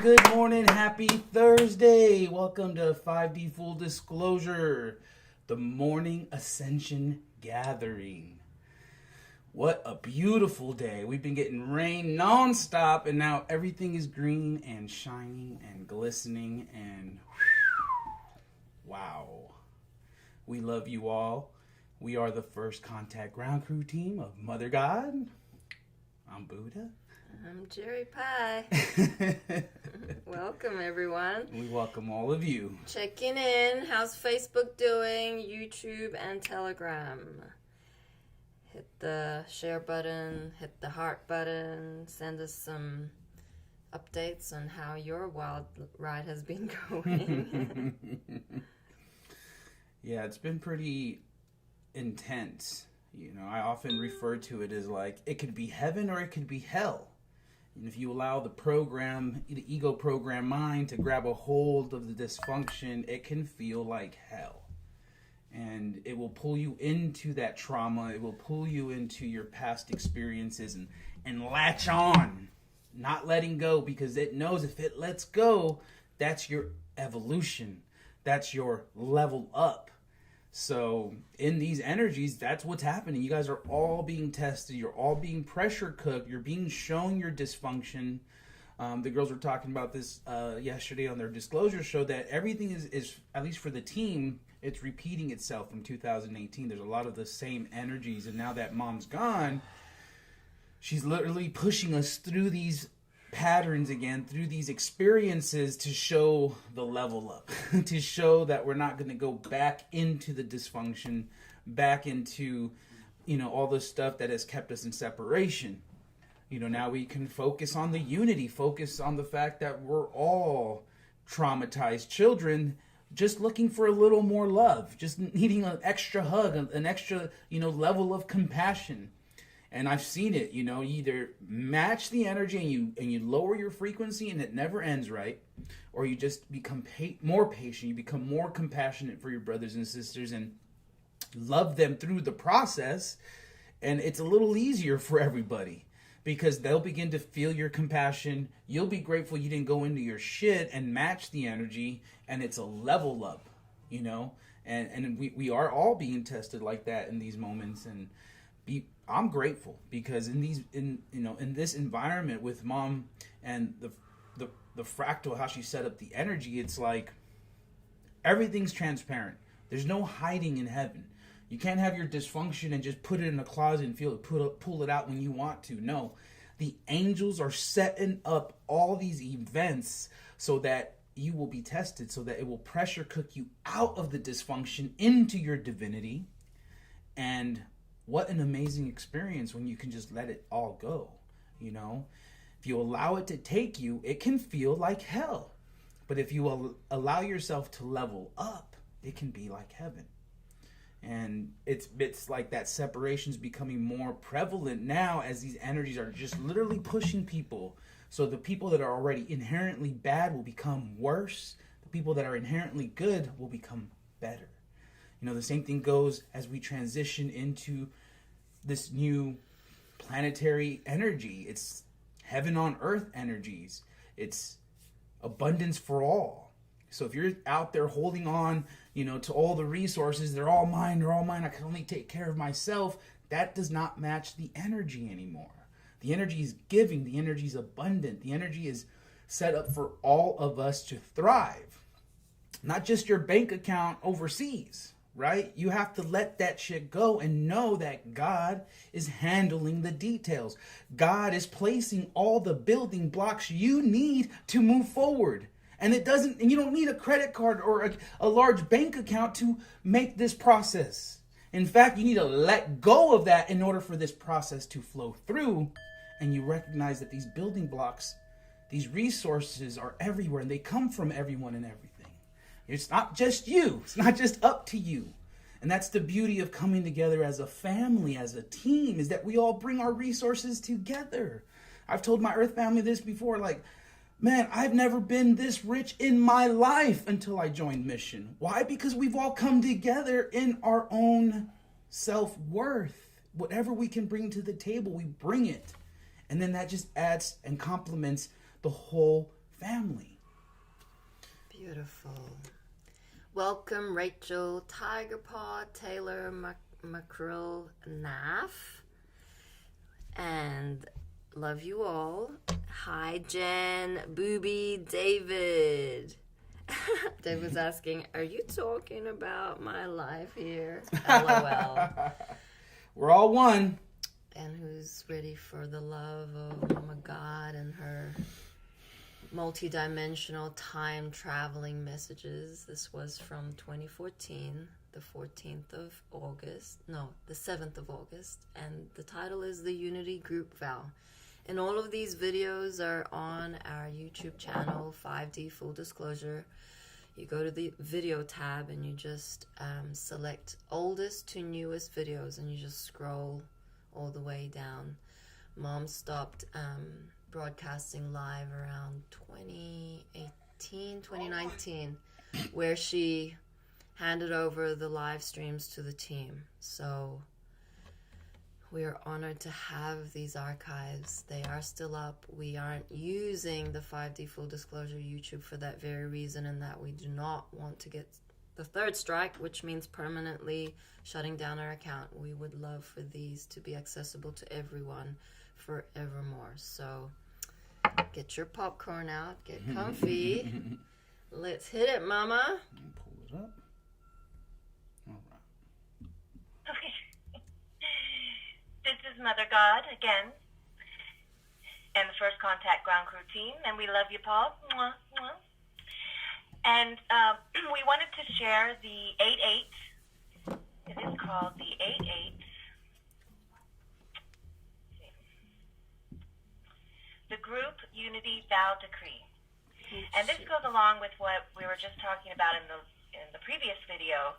good morning, happy Thursday. Welcome to 5D Full Disclosure, the morning Ascension gathering. What a beautiful day. We've been getting rain nonstop, and now everything is green and shining and glistening, and wow. We love you all. We are the first contact ground crew team of Mother God. I'm Buddha. I'm Jerry Pie. Welcome, everyone. We welcome all of you. Checking in. How's Facebook doing? YouTube and Telegram. Hit the share button, hit the heart button, send us some updates on how your wild ride has been going. Yeah, it's been pretty intense. You know, I often refer to it as like, it could be heaven or it could be hell. And if you allow the ego program mind to grab a hold of the dysfunction, it can feel like hell. And it will pull you into that trauma. It will pull you into your past experiences and latch on, not letting go, because it knows if it lets go, that's your evolution. That's your level up. So in these energies, that's what's happening. You guys are all being tested. You're all being pressure cooked. You're being shown your dysfunction. The girls were talking about this yesterday on their disclosure show, that everything is, at least for the team, it's repeating itself from 2018. There's a lot of the same energies. And now that mom's gone, she's literally pushing us through these patterns again, through these experiences, to show the level up, to show that we're not going to go back into the dysfunction, back into, all the stuff that has kept us in separation. Now we can focus on the unity, focus on the fact that we're all traumatized children, just looking for a little more love, just needing an extra hug, an extra, level of compassion. And I've seen it, you either match the energy and you lower your frequency and it never ends right, or you just become more patient, you become more compassionate for your brothers and sisters and love them through the process. And it's a little easier for everybody because they'll begin to feel your compassion. You'll be grateful you didn't go into your shit and match the energy, and it's a level up, and we are all being tested like that in these moments. And I'm grateful because in this environment with mom and the fractal, how she set up the energy, it's like everything's transparent. There's no hiding in heaven. You can't have your dysfunction and just put it in a closet and pull it out when you want to. No, the angels are setting up all these events so that you will be tested, so that it will pressure cook you out of the dysfunction into your divinity. And what an amazing experience when you can just let it all go, If you allow it to take you, it can feel like hell. But if you allow yourself to level up, it can be like heaven. And it's like that separation's becoming more prevalent now as these energies are just literally pushing people. So the people that are already inherently bad will become worse. The people that are inherently good will become better. The same thing goes as we transition into this new planetary energy. It's heaven on earth energies. It's abundance for all. So if you're out there holding on, to all the resources, they're all mine, I can only take care of myself, that does not match the energy anymore. The energy is giving, the energy is abundant, the energy is set up for all of us to thrive. Not just your bank account overseas. Right? You have to let that shit go and know that God is handling the details. God is placing all the building blocks you need to move forward. And you don't need a credit card or a large bank account to make this process. In fact, you need to let go of that in order for this process to flow through. And you recognize that these building blocks, these resources are everywhere, and they come from everyone and everything. It's not just you. It's not just up to you. And that's the beauty of coming together as a family, as a team, is that we all bring our resources together. I've told my Earth family this before, like, man, I've never been this rich in my life until I joined Mission. Why? Because we've all come together in our own self-worth. Whatever we can bring to the table, we bring it. And then that just adds and complements the whole family. Beautiful. Welcome, Rachel, Tiger Paw, Taylor, Mackerel, Naff, and love you all. Hi, Jen, Booby, David. Dave was asking, are you talking about my life here? LOL. We're all one. And who's ready for the love of Mama God and her multi-dimensional time-traveling messages? This was from 2014, the 14th of August. No, the 7th of August. And the title is The Unity Group Vow. And all of these videos are on our YouTube channel, 5D Full Disclosure. You go to the video tab and you just select oldest to newest videos and you just scroll all the way down. Mom stopped broadcasting live around 2019, where she handed over the live streams to the team. So we are honored to have these archives. They are still up. We aren't using the 5D Full Disclosure YouTube for that very reason, and that we do not want to get the third strike, which means permanently shutting down our account. We would love for these to be accessible to everyone forevermore. So get your popcorn out, get comfy. Let's hit it, Mama. Pull it up. All right. Okay. This is Mother God again, and the First Contact Ground Crew team, and we love you, Paul. Mwah, mwah. And we wanted to share the 8-8. It is called the 8-8. The Group Unity Vow Decree. And this goes along with what we were just talking about in the previous video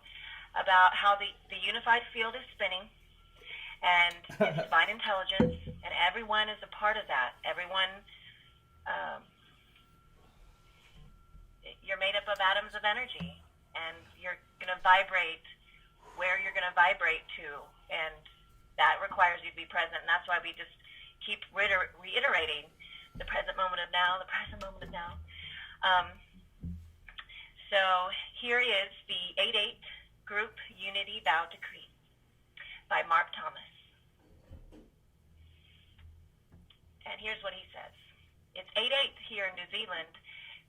about how the unified field is spinning and it's divine intelligence, and everyone is a part of that. Everyone, you're made up of atoms of energy, and you're going to vibrate where you're going to vibrate to, and that requires you to be present. And that's why we just keep reiterating the present moment of now, the present moment of now. So here is the 8-8 Group Unity Vow Decree by Mark Thomas. And here's what he says. It's 8-8 here in New Zealand.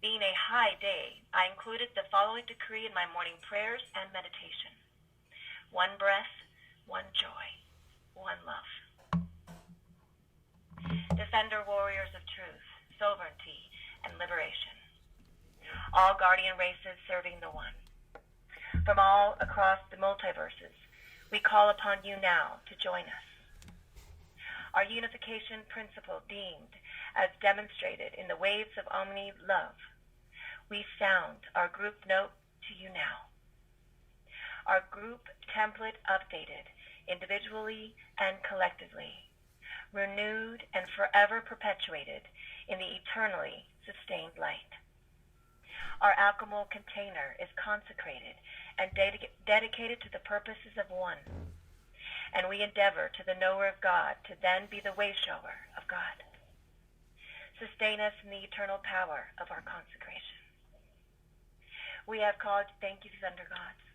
Being a high day, I included the following decree in my morning prayers and meditation. One breath, one joy, one love. Defender warriors of truth, sovereignty, and liberation. All guardian races serving the one. From all across the multiverses, we call upon you now to join us. Our unification principle deemed as demonstrated in the waves of Omni love, we sound our group note to you now. Our group template updated individually and collectively, renewed and forever perpetuated in the eternally sustained light. Our alchemical container is consecrated and dedicated to the purposes of one, and we endeavor to the knower of God to then be the way shower of God. Sustain us in the eternal power of our consecration. We have called, thank you, Thunder Gods.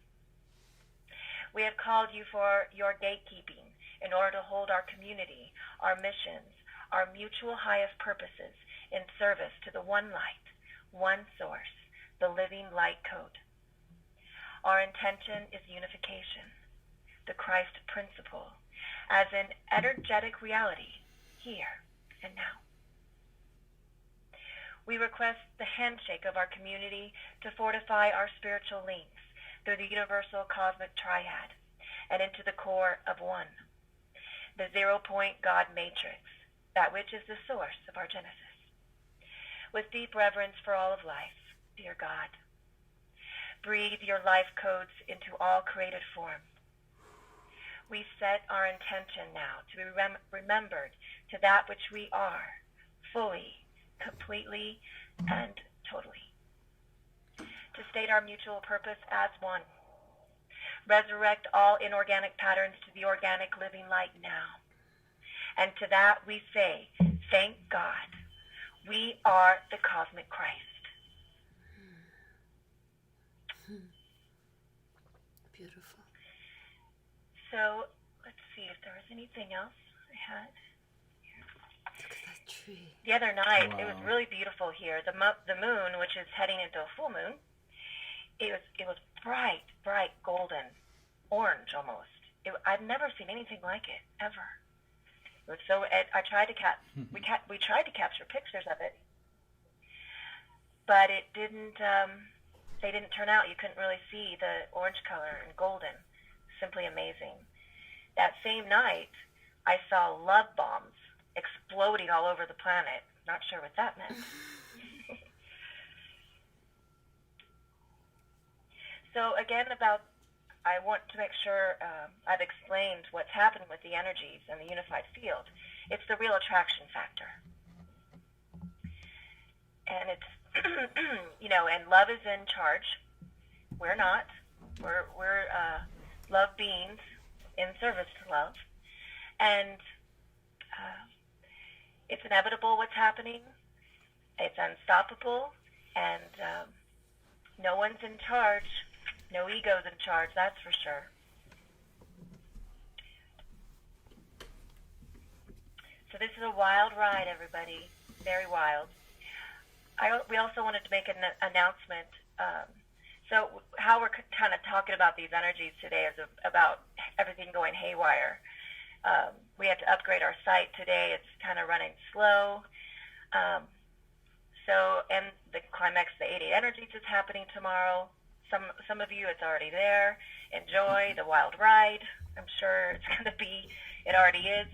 We have called you for your gatekeeping in order to hold our community, our missions, our mutual highest purposes in service to the one light, one source, the living light code. Our intention is unification, the Christ principle, as an energetic reality here and now. We request the handshake of our community to fortify our spiritual links through the universal cosmic triad and into the core of one, the 0-point God matrix, that which is the source of our genesis. With deep reverence for all of life, dear God, breathe your life codes into all created form. We set our intention now to be remembered to that which we are, fully, completely, and totally. To state our mutual purpose as one. Resurrect all inorganic patterns to the organic living light now. And to that we say, thank God. We are the cosmic Christ. Beautiful. So, let's see if there was anything else I had. Look at that tree. The other night, Wow. it was really beautiful here. The moon, which is heading into a full moon, it was bright, bright golden, orange almost. I've never seen anything like it ever. It was so. I tried to we tried to capture pictures of it, but it didn't. They didn't turn out. You couldn't really see the orange color and golden. Simply amazing. That same night, I saw love bombs exploding all over the planet. Not sure what that meant. So again, I want to make sure I've explained what's happened with the energies and the unified field. It's the real attraction factor. And it's, and love is in charge. We're not. We're love beings in service to love. And it's inevitable what's happening. It's unstoppable. And no one's in charge. No ego's in charge, that's for sure. So this is a wild ride, everybody. Very wild. We also wanted to make an announcement. So how we're kind of talking about these energies today is about everything going haywire. We had to upgrade our site today. It's kind of running slow. And the Climax, the 88 Energies is happening tomorrow. Some of you, it's already there. Enjoy the wild ride. I'm sure it's going to be, it already is.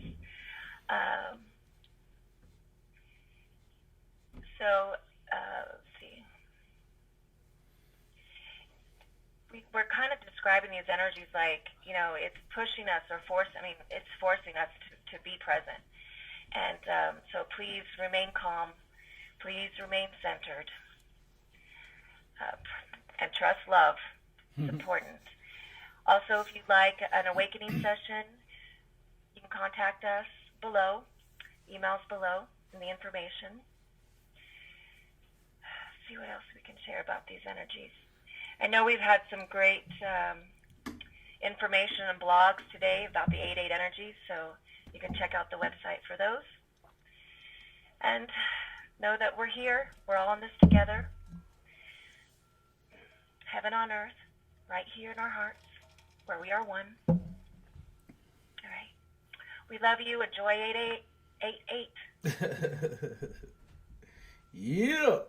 Let's see. We're kind of describing these energies like, it's pushing us or it's forcing us to be present. And so please remain calm. Please remain centered. And trust love. It's important. Also, if you'd like an awakening session, you can contact us below. Emails below in the information. See what else we can share about these energies. I know we've had some great information and blogs today about the 88 energies, so you can check out the website for those. And know that we're here. We're all in this together. Heaven on earth, right here in our hearts, where we are one. All right. We love you. Enjoy 8888. Yeah.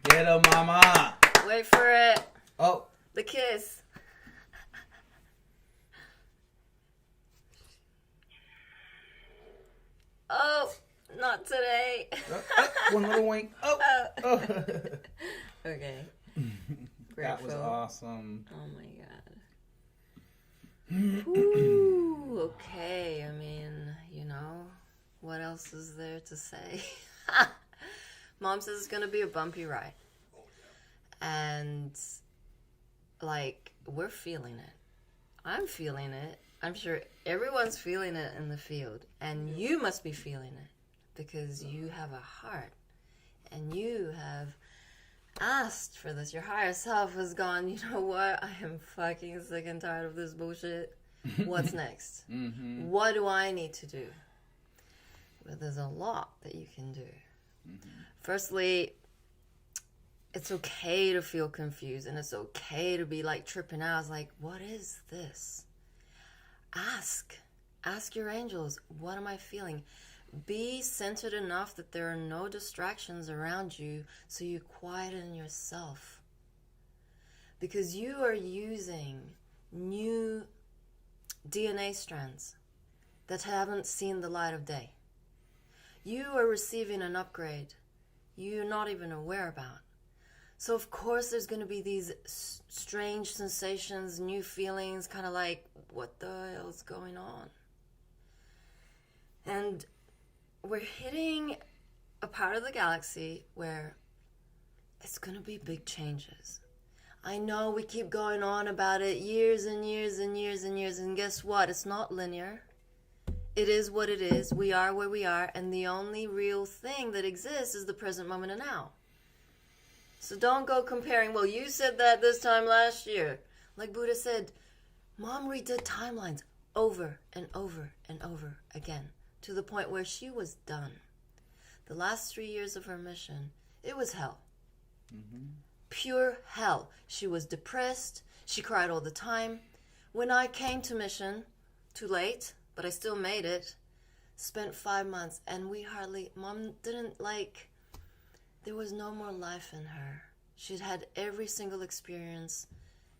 Get her, mama. Wait for it. Oh. The kiss. Oh, not today. One little wink. Oh. Okay. That was awesome. Oh my god. Ooh, okay. I mean, what else is there to say? Mom says it's going to be a bumpy ride. And, we're feeling it. I'm feeling it. I'm sure everyone's feeling it in the field. And you must be feeling it. Because you have a heart. And you have asked for this. Your higher self has gone, you know what? I am fucking sick and tired of this bullshit. What's next? Mm-hmm. What do I need to do? Well, there's a lot that you can do. Mm-hmm. Firstly, it's okay to feel confused, and it's okay to be tripping out. It's what is this? Ask your angels, what am I feeling? Be centered enough that there are no distractions around you, so you quieten yourself. Because you are using new DNA strands that haven't seen the light of day. You are receiving an upgrade you're not even aware about. So of course there's going to be these strange sensations, new feelings, kind of what the hell's going on? And we're hitting a part of the galaxy where it's going to be big changes. I know we keep going on about it years and years and years and years, and guess what? It's not linear. It is what it is. We are where we are. And the only real thing that exists is the present moment and now. So don't go comparing, well, you said that this time last year. Like Buddha said, Mom redid timelines over and over and over again to the point where she was done. The last 3 years of her mission, it was hell. Mm-hmm. Pure hell. She was depressed. She cried all the time. When I came to mission, too late, but I still made it, spent 5 months, and Mom didn't there was no more life in her. She'd had every single experience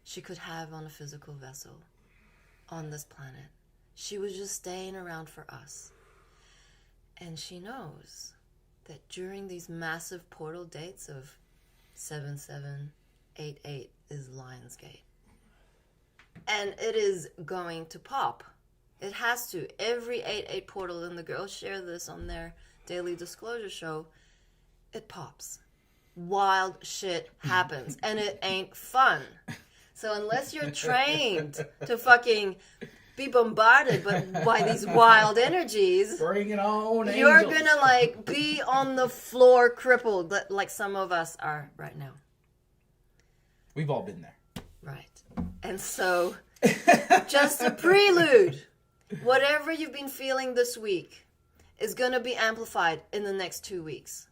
she could have on a physical vessel on this planet. She was just staying around for us. And she knows that during these massive portal dates of 7788 is Lionsgate. And it is going to pop. It has to. Every 88 portal, and the girls share this on their daily disclosure show, it pops. Wild shit happens. And it ain't fun. So unless you're trained to fucking be bombarded by these wild energies, bring it on, you're angels. gonna be on the floor crippled like some of us are right now. We've all been there. Right. And so, just a prelude. Whatever you've been feeling this week is going to be amplified in the next 2 weeks.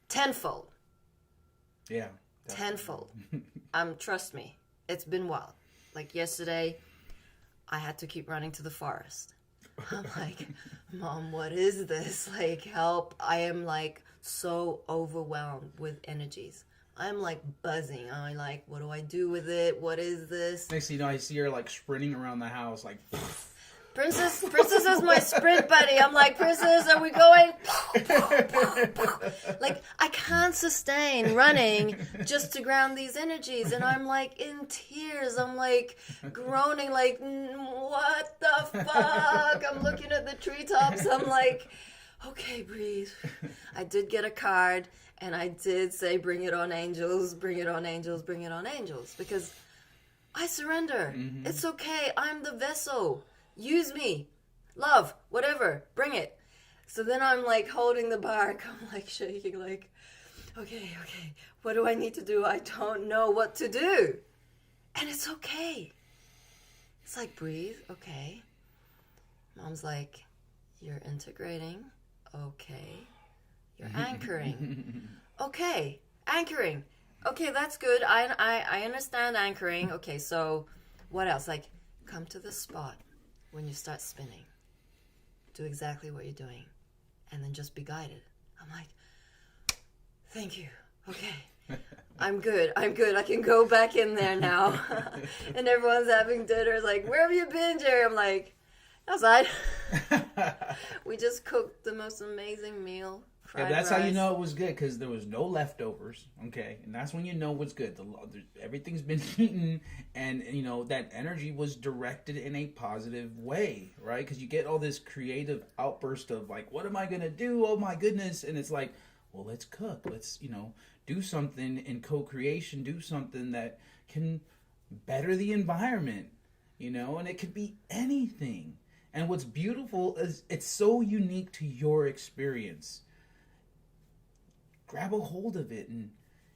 Tenfold. Yeah. Tenfold. Trust me, it's been wild. Like yesterday, I had to keep running to the forest. I'm like, Mom, what is this? Help. I am so overwhelmed with energies. I'm buzzing. I'm like, what do I do with it? What is this? Next thing you know, I see her sprinting around the house Princess is my sprint buddy. I'm like, Princess, are we going? I can't sustain running just to ground these energies. And I'm in tears. I'm groaning what the fuck? I'm looking at the treetops. I'm like, okay, breathe. I did get a card and I did say, bring it on angels, bring it on angels, bring it on angels. Because I surrender. Mm-hmm. It's okay. I'm the vessel. Use me. Love. Whatever. Bring it. So then I'm holding the bark. I'm shaking okay. What do I need to do? I don't know what to do. And it's okay. It's breathe. Okay. Mom's you're integrating. Okay. You're anchoring. Okay. Anchoring. Okay, that's good. I understand anchoring. Okay, so what else? Come to the spot. When you start spinning, do exactly what you're doing, and then just be guided. I'm thank you. Okay, I'm good. I can go back in there now. And everyone's having dinner. Where have you been, Jerry? I'm outside. We just cooked the most amazing meal. Yeah, that's rice. How you know it was good, because there was no leftovers, okay? And that's when you know what's good. Everything's been eaten, and that energy was directed in a positive way, right? Because you get all this creative outburst of what am I going to do? Oh my goodness. And it's well, let's cook. Let's, do something in co-creation, do something that can better the environment, and it could be anything. And what's beautiful is it's so unique to your experience. Grab a hold of it and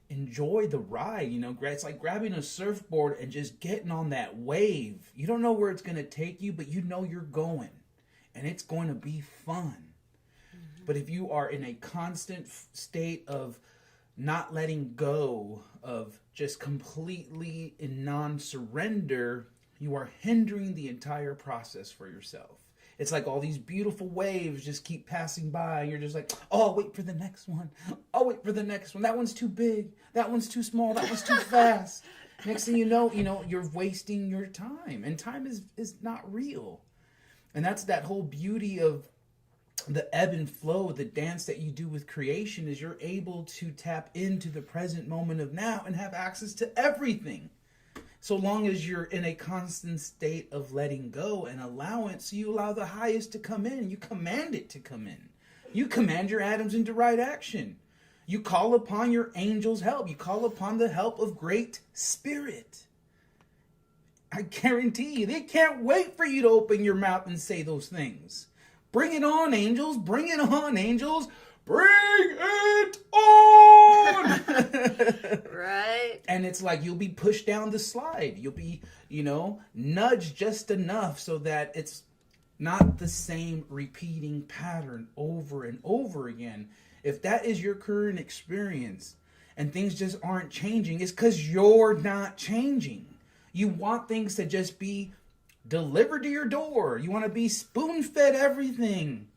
enjoy the ride. It's like grabbing a surfboard and just getting on that wave. You don't know where it's going to take you, but you know you're going, and it's going to be fun. Mm-hmm. But if you are in a constant state of not letting go, of just completely in non-surrender, you are hindering the entire process for yourself. It's all these beautiful waves just keep passing by. You're just oh, I'll wait for the next one. I'll wait for the next one. That one's too big. That one's too small. That one's too fast. Next thing you know, you're wasting your time. And time is not real. And that's that whole beauty of the ebb and flow, the dance that you do with creation, is you're able to tap into the present moment of now and have access to everything. So long as you're in a constant state of letting go and allowance, you allow the highest to come in. You command it to come in. You command your atoms into right action. You call upon your angel's help. You call upon the help of Great Spirit. I guarantee you, they can't wait for you to open your mouth and say those things. Bring it on, angels. Bring it on, angels. Bring it on. Right. And it's like you'll be pushed down the slide. You'll be, nudged just enough so that it's not the same repeating pattern over and over again. If that is your current experience and things just aren't changing, it's because you're not changing. You want things to just be delivered to your door. You want to be spoon-fed everything.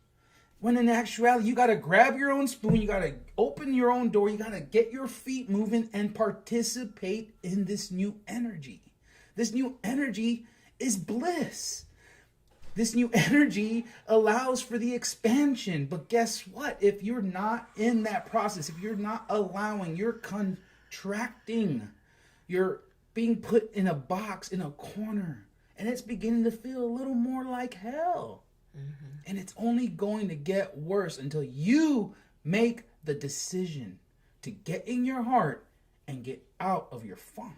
When in actuality, you got to grab your own spoon. You got to open your own door. You got to get your feet moving and participate in this new energy. This new energy is bliss. This new energy allows for the expansion. But guess what? If you're not in that process, if you're not allowing, you're contracting. You're being put in a box, in a corner. And it's beginning to feel a little more like hell. Mm-hmm. And it's only going to get worse until you make the decision to get in your heart and get out of your funk.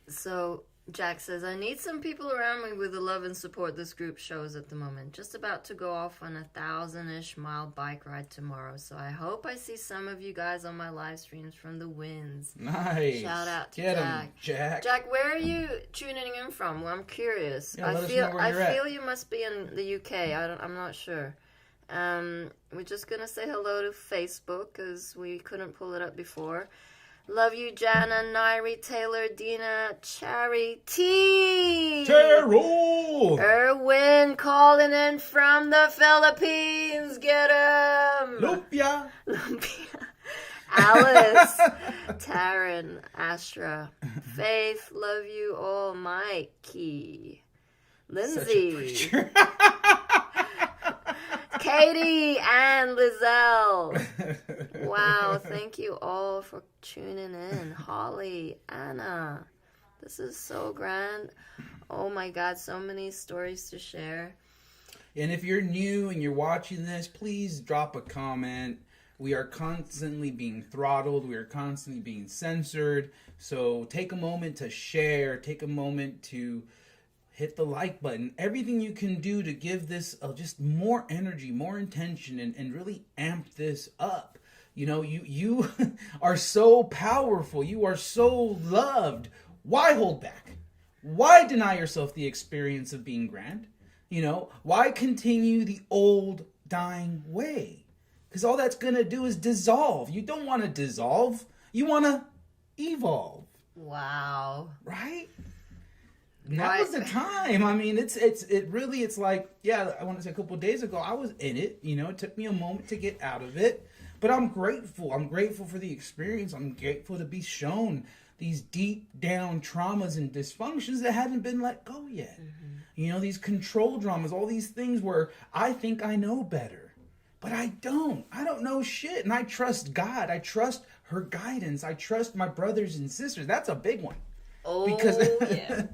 So Jack says, I need some people around me with the love and support this group shows at the moment. Just about to go off on 1,000-ish mile bike ride tomorrow. So I hope I see some of you guys on my live streams from the winds. Nice. Shout out to Get Jack. 'em, Jack. Jack, where are you tuning in from? Well, I'm curious. Yeah, I feel you must be in the UK. I'm not sure. We're just going to say hello to Facebook because we couldn't pull it up before. Love you, Jana, Nairi, Taylor, Dina, Charity. Terrell. Erwin calling in from the Philippines. Get him. Lupia. Alice, Taryn, Astra, Faith, love you all, Mikey, Lindsay, Katie, and Lizelle. Wow, thank you all for tuning in. Holly, Anna, this is so grand. Oh my God, so many stories to share. And if you're new and you're watching this, please drop a comment. We are constantly being throttled. We are constantly being censored. So take a moment to share. Take a moment to hit the like button. Everything you can do to give this just more energy, more intention, and really amp this up. You are so powerful. You are so loved. Why hold back? Why deny yourself the experience of being grand? Why continue the old dying way? Because all that's going to do is dissolve. You don't want to dissolve. You want to evolve. Wow. Right? Now is the time. I mean, it's like, I want to say a couple of days ago, I was in it. It took me a moment to get out of it. But I'm grateful. I'm grateful for the experience. I'm grateful to be shown these deep down traumas and dysfunctions that haven't been let go yet. Mm-hmm. These control dramas, all these things where I think I know better. But I don't. I don't know shit. And I trust God. I trust her guidance. I trust my brothers and sisters. That's a big one. Oh, because yeah.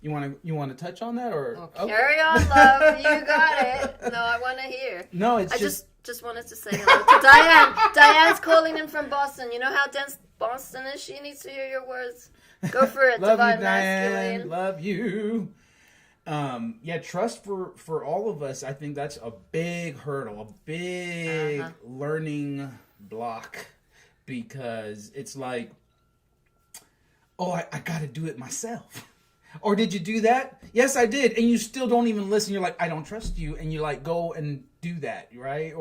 You want to touch on that or Carry on, love. You got it. No, I want to hear. No, it's I just wanted to say hello to Diane. Diane's calling in from Boston. You know how dense Boston is? She needs to hear your words. Go for it, Love Divine you, Diane. Masculine. Love you. Trust for all of us. I think that's a big hurdle, a big learning block, because it's like, I got to do it myself. Or did you do that? Yes, I did. And you still don't even listen. You're like, I don't trust you. And you go and do that, right?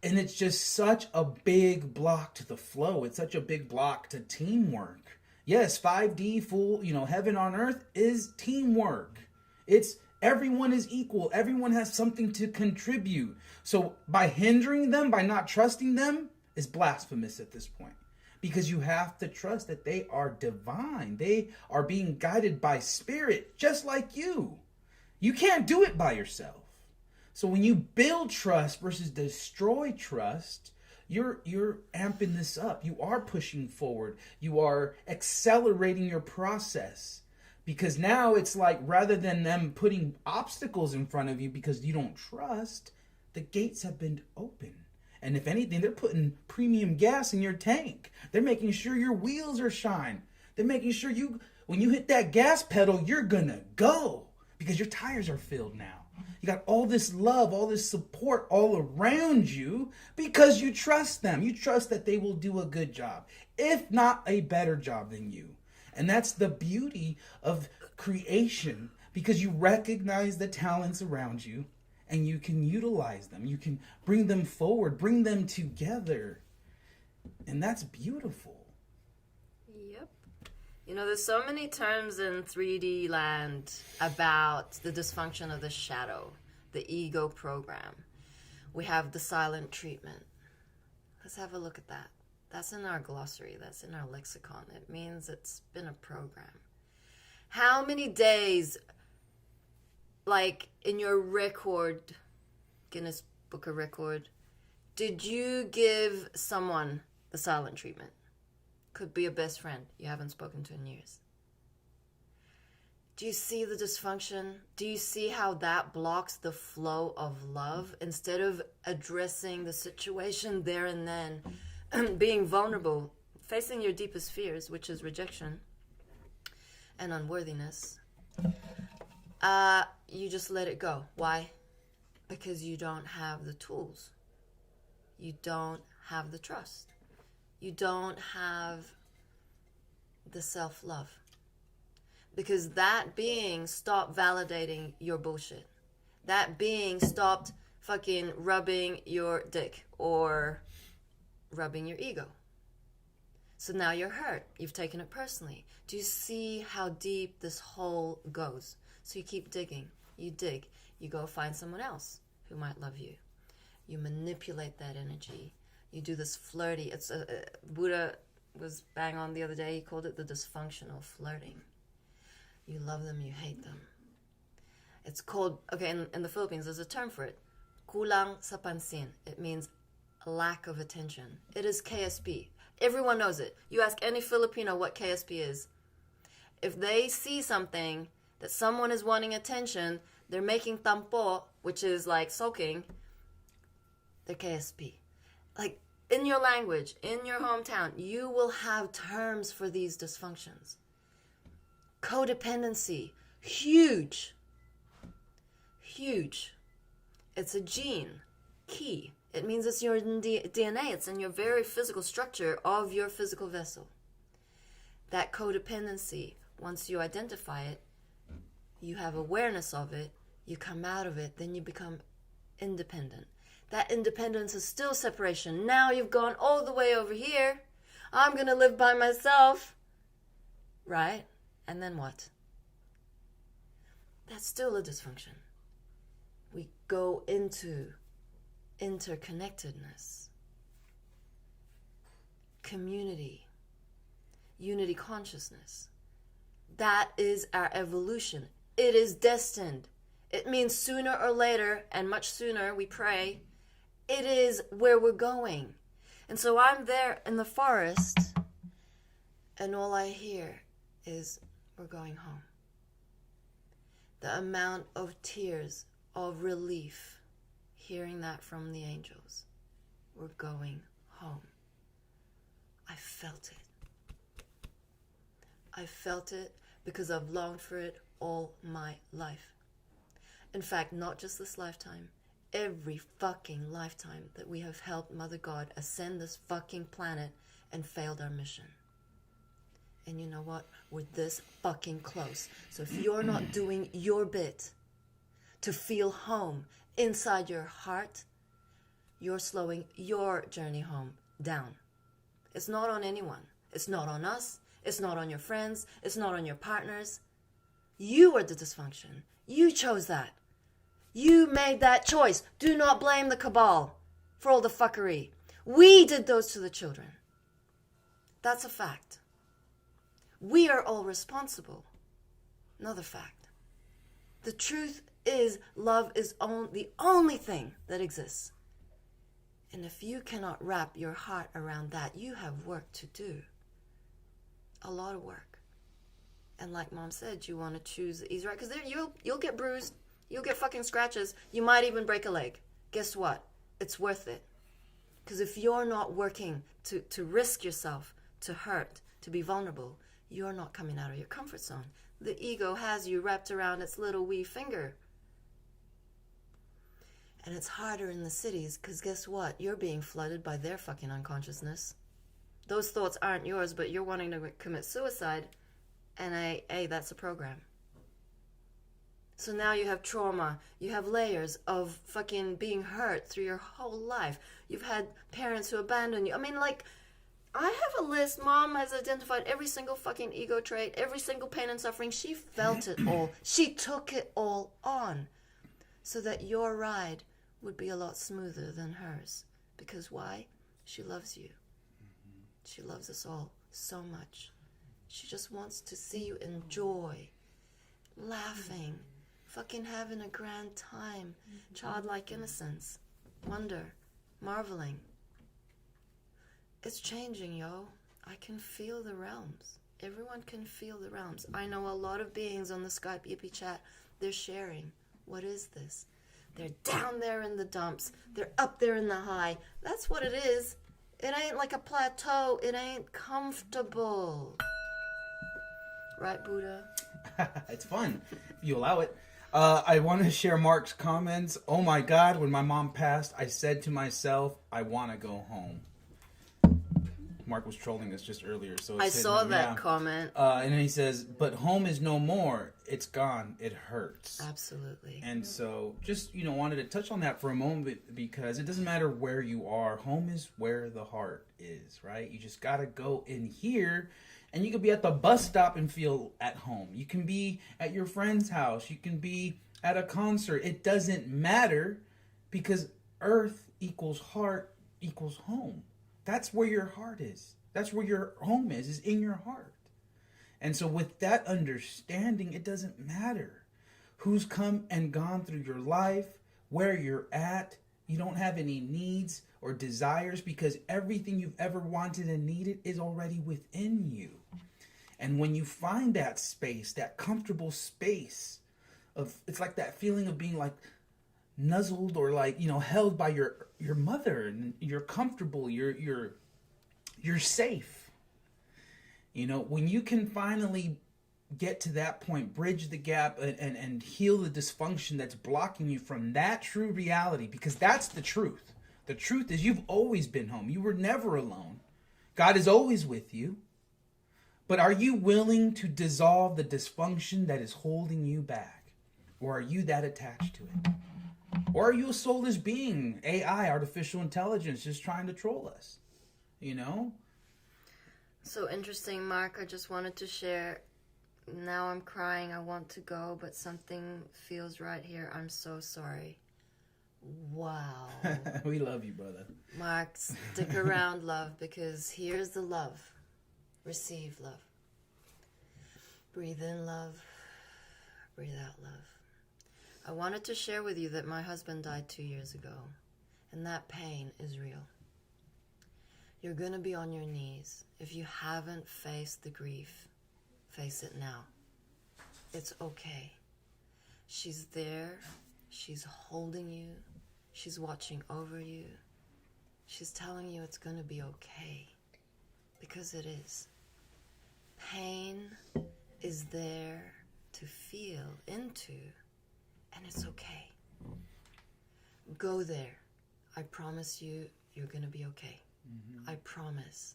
And it's just such a big block to the flow. It's such a big block to teamwork. Yes, 5D, full, heaven on earth is teamwork. It's everyone is equal. Everyone has something to contribute. So by hindering them, by not trusting them, is blasphemous at this point. Because you have to trust that they are divine. They are being guided by spirit, just like you. You can't do it by yourself. So when you build trust versus destroy trust, you're amping this up. You are pushing forward. You are accelerating your process. Because now it's like, rather than them putting obstacles in front of you because you don't trust, the gates have been opened. And if anything, they're putting premium gas in your tank. They're making sure your wheels are shine. They're making sure when you hit that gas pedal, you're gonna go. because your tires are filled now. You got all this love, all this support all around you because you trust them. You trust that they will do a good job, if not a better job than you. And that's the beauty of creation, because you recognize the talents around you and you can utilize them. You can bring them forward, bring them together. And that's beautiful. Yep. You know, there's so many terms in 3D land about the dysfunction of the shadow, the ego program. We have the silent treatment. Let's have a look at that. That's in our glossary. That's in our lexicon. It means it's been a program. How many days, like in your record, Guinness Book of Record, did you give someone the silent treatment? Could be a best friend you haven't spoken to in years. Do you see the dysfunction? Do you see how that blocks the flow of love? Instead of addressing the situation there and then, being vulnerable, facing your deepest fears, which is rejection and unworthiness, you just let it go. Why? Because you don't have the tools. You don't have the trust. You don't have the self-love. Because that being stopped validating your bullshit. That being stopped fucking rubbing your dick or rubbing your ego. So now you're hurt. You've taken it personally. Do you see how deep this hole goes? So you keep digging. You dig. You go find someone else who might love you. You manipulate that energy. You do this flirty. It's Buddha was bang on the other day. He called it the dysfunctional flirting. You love them, you hate them. It's called, okay, in the Philippines, there's a term for it. Kulang sa pansin. It means lack of attention. It is KSP. Everyone knows it. You ask any Filipino what KSP is. If they see something that someone is wanting attention, they're making tampo, which is like sulking, they're KSP. Like, in your language, in your hometown, you will have terms for these dysfunctions. Codependency, huge. Huge. It's a gene, key. It means it's your DNA. It's in your very physical structure of your physical vessel. That codependency, once you identify it, you have awareness of it, you come out of it, then you become independent. That independence is still separation. Now you've gone all the way over here. I'm going to live by myself. Right? And then what? That's still a dysfunction. We go into interconnectedness, community, unity consciousness. That is our evolution. It is destined. It means sooner or later, and much sooner, we pray, it is where we're going. And so I'm there in the forest, and all I hear is, we're going home. The amount of tears of relief hearing that from the angels. We're going home. I felt it. I felt it because I've longed for it all my life. In fact, not just this lifetime, every fucking lifetime that we have helped Mother God ascend this fucking planet and failed our mission. And you know what? We're this fucking close. So if you're not doing your bit to feel home inside your heart, you're slowing your journey home down. It's not on anyone. It's not on us. It's not on your friends. It's not on your partners. You are the dysfunction. You chose that. You made that choice. Do not blame the cabal for all the fuckery. We did those to the children. That's a fact. We are all responsible. Another fact. The truth is, love is the only thing that exists. And if you cannot wrap your heart around that, you have work to do. A lot of work. And like Mom said, you want to choose the easy route. Because you'll get bruised. You'll get fucking scratches. You might even break a leg. Guess what? It's worth it. Because if you're not working to risk yourself, to hurt, to be vulnerable, you're not coming out of your comfort zone. The ego has you wrapped around its little wee finger. And it's harder in the cities because guess what? You're being flooded by their fucking unconsciousness. Those thoughts aren't yours, but you're wanting to commit suicide. And hey, that's a program. So now you have trauma. You have layers of fucking being hurt through your whole life. You've had parents who abandon you. I mean, like, I have a list. Mom has identified every single fucking ego trait, every single pain and suffering. She felt it all. She took it all on. So that your ride would be a lot smoother than hers. Because why? She loves you. She loves us all so much. She just wants to see you enjoy, laughing, fucking having a grand time, childlike innocence, wonder, marveling. It's changing, yo. I can feel the realms. Everyone can feel the realms. I know a lot of beings on the Skype Yippee chat. They're sharing. What is this? They're down there in the dumps. They're up there in the high. That's what it is. It ain't like a plateau. It ain't comfortable. Right, Buddha? It's fun, if you allow it. I want to share Mark's comments. Oh my God, when my mom passed, I said to myself, I want to go home. Mark was trolling us just earlier. So I saw that comment. And then he says, but home is no more. It's gone. It hurts. Absolutely. And so just, wanted to touch on that for a moment because it doesn't matter where you are. Home is where the heart is, right? You just got to go in here and you can be at the bus stop and feel at home. You can be at your friend's house. You can be at a concert. It doesn't matter because earth equals heart equals home. That's where your heart is. That's where your home is in your heart. And so with that understanding, it doesn't matter who's come and gone through your life, where you're at. You don't have any needs or desires because everything you've ever wanted and needed is already within you. And when you find that space, that comfortable space of, it's like that feeling of being like nuzzled or like, held by your mother, and you're comfortable, you're safe. When you can finally get to that point, bridge the gap and heal the dysfunction that's blocking you from that true reality, because that's the truth. The truth is you've always been home. You were never alone. God is always with you. But are you willing to dissolve the dysfunction that is holding you back? Or are you that attached to it? Or are you a soulless being, AI, artificial intelligence, just trying to troll us? So interesting, Mark. I just wanted to share. Now I'm crying. I want to go, but something feels right here. I'm so sorry. Wow. We love you, brother. Mark, stick around, love, because here's the love. Receive love. Breathe in love. Breathe out love. I wanted to share with you that my husband died 2 years ago, and that pain is real. You're going to be on your knees. If you haven't faced the grief, face it now. It's okay. She's there. She's holding you. She's watching over you. She's telling you it's going to be okay. Because it is. Pain is there to feel into, and it's okay. Go there. I promise you, you're going to be okay. I promise.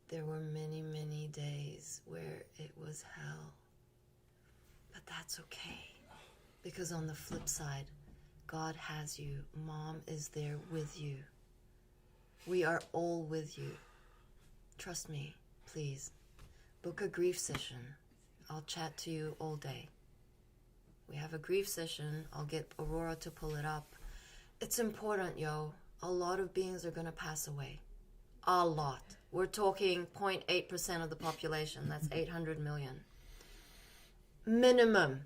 There were many, many days where it was hell. But that's okay. Because on the flip side, God has you. Mom is there with you. We are all with you. Trust me, please. Book a grief session. I'll chat to you all day. We have a grief session. I'll get Aurora to pull it up. It's important, yo. A lot of beings are going to pass away. A lot. We're talking 0.8% of the population. That's 800 million. Minimum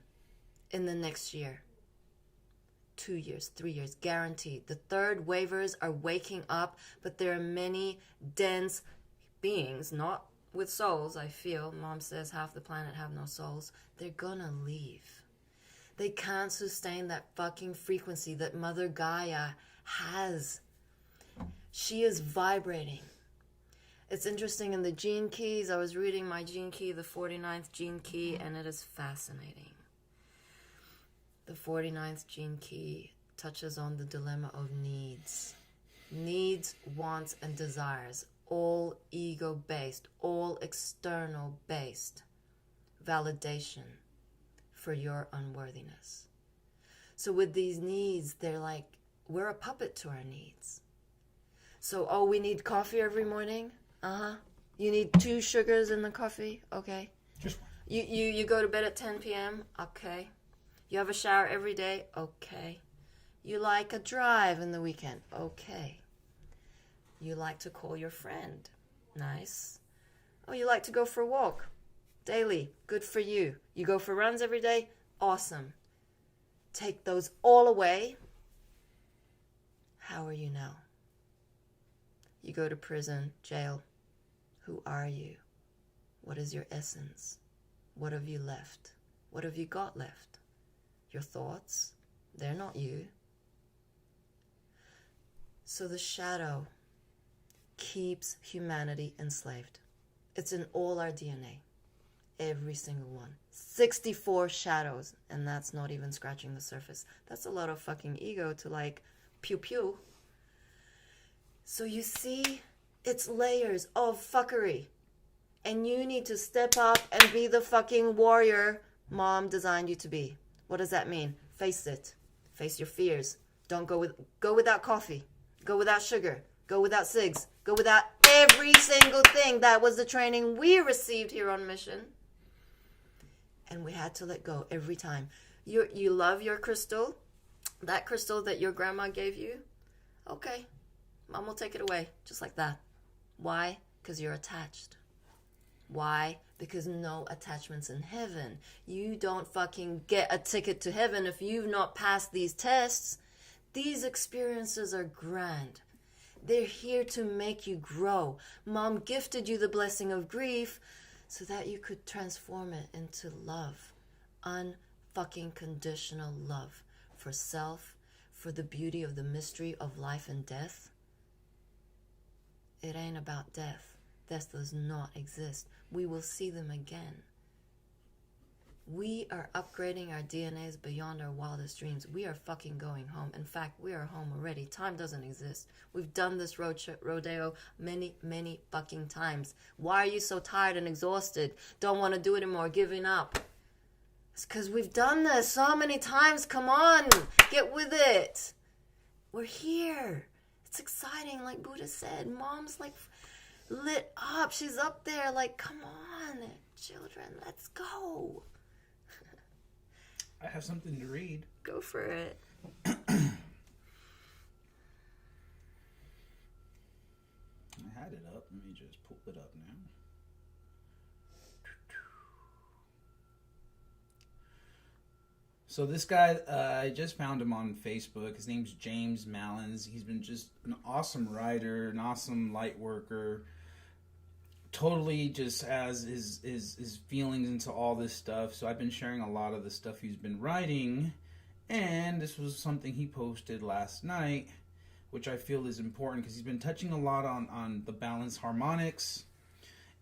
in the next year. 2 years, 3 years, guaranteed. The third wavers are waking up, but there are many dense beings, not with souls, I feel. Mom says half the planet have no souls. They're gonna leave. They can't sustain that fucking frequency that Mother Gaia has. She is vibrating. It's interesting in the gene keys. I was reading my gene key, the 49th gene key, and it is fascinating. The 49th gene key touches on the dilemma of needs. Needs, wants, and desires. All ego-based, all external-based validation for your unworthiness. So with these needs, they're like, we're a puppet to our needs. So, oh, we need coffee every morning? Uh-huh. You need 2 sugars in the coffee? Okay. Just one. You go to bed at 10 p.m.? Okay. You have a shower every day? Okay. You like a drive in the weekend? Okay. You like to call your friend? Nice. Oh, you like to go for a walk? Daily. Good for you. You go for runs every day? Awesome. Take those all away. How are you now? You go to prison, jail. Who are you? What is your essence? What have you left? What have you got left? Your thoughts? They're not you. So the shadow keeps humanity enslaved. It's in all our DNA. Every single one. 64 shadows. And that's not even scratching the surface. That's a lot of fucking ego to like pew pew. So you see, it's layers of fuckery. And you need to step up and be the fucking warrior mom designed you to be. What does that mean? Face it. Face your fears. Don't go without coffee. Go without sugar. Go without cigs. Go without every single thing. That was the training we received here on mission. And we had to let go every time. You love your crystal. That crystal that your grandma gave you. Okay. Mom will take it away. Just like that. Why? Because you're attached. Why? Because no attachments in heaven. You don't fucking get a ticket to heaven if you've not passed these tests. These experiences are grand. They're here to make you grow. Mom gifted you the blessing of grief so that you could transform it into love. Unfucking conditional love for self, for the beauty of the mystery of life and death. It ain't about death. Death does not exist. We will see them again. We are upgrading our DNAs beyond our wildest dreams. We are fucking going home. In fact, we are home already. Time doesn't exist. We've done this rodeo many, many fucking times. Why are you so tired and exhausted? Don't want to do it anymore, giving up. It's because we've done this so many times. Come on, get with it. We're here. It's exciting, like Buddha said. Mom's like lit up. She's up there like, come on, children, let's go. I have something to read. Go for it. I had it up. Let me just pull it up now. So this guy, I just found him on Facebook. His name's James Mallins. He's been just an awesome writer, an awesome light worker. Totally just has his feelings into all this stuff. So I've been sharing a lot of the stuff he's been writing. And this was something he posted last night, which I feel is important because he's been touching a lot on the balanced harmonics.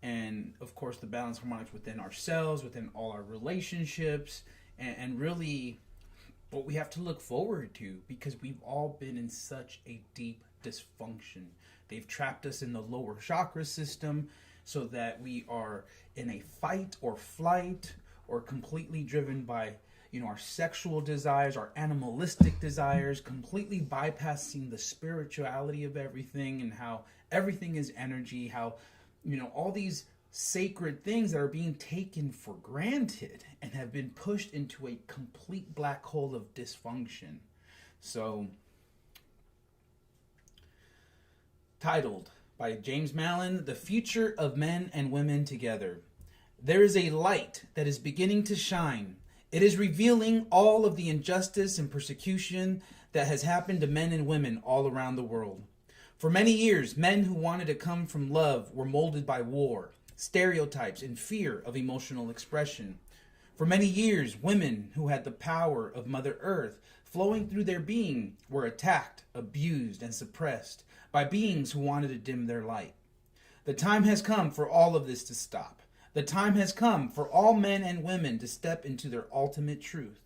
And, of course, the balanced harmonics within ourselves, within all our relationships. And really what we have to look forward to, because we've all been in such a deep dysfunction. They've trapped us in the lower chakra system so that we are in a fight or flight, or completely driven by, our sexual desires, our animalistic desires, completely bypassing the spirituality of everything and how everything is energy, how, all these sacred things that are being taken for granted and have been pushed into a complete black hole of dysfunction. So, titled by James Mallon, The Future of Men and Women Together. There is a light that is beginning to shine. It is revealing all of the injustice and persecution that has happened to men and women all around the world. For many years, men who wanted to come from love were molded by war, stereotypes, and fear of emotional expression. For many years, women who had the power of Mother Earth flowing through their being were attacked, abused, and suppressed by beings who wanted to dim their light. The time has come for all of this to stop. The time has come for all men and women to step into their ultimate truth.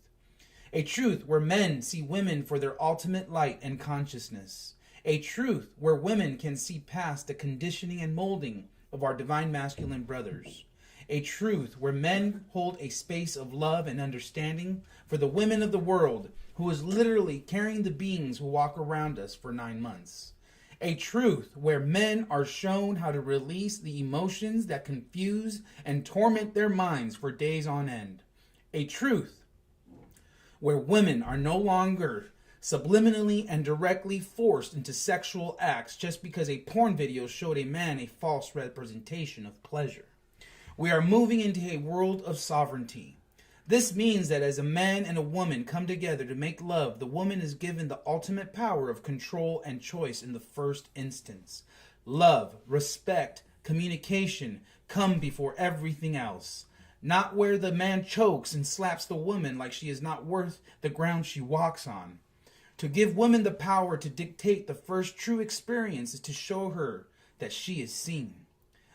A truth where men see women for their ultimate light and consciousness. A truth where women can see past the conditioning and molding of our divine masculine brothers. A truth where men hold a space of love and understanding for the women of the world who is literally carrying the beings who walk around us for 9 months. A truth where men are shown how to release the emotions that confuse and torment their minds for days on end. A truth where women are no longer subliminally and directly forced into sexual acts just because a porn video showed a man a false representation of pleasure. We are moving into a world of sovereignty. This means that as a man and a woman come together to make love, the woman is given the ultimate power of control and choice in the first instance. Love, respect, communication come before everything else. Not where the man chokes and slaps the woman like she is not worth the ground she walks on. To give women the power to dictate the first true experience is to show her that she is seen.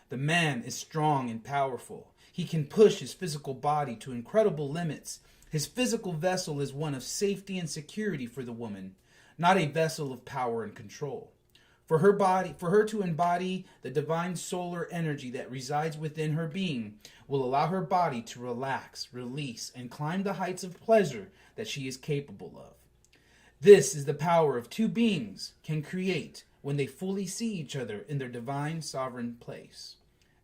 The man is strong and powerful. He can push his physical body to incredible limits. His physical vessel is one of safety and security for the woman, not a vessel of power and control. For her to embody the divine solar energy that resides within her being will allow her body to relax, release, and climb the heights of pleasure that she is capable of. This is the power of two beings can create when they fully see each other in their divine sovereign place.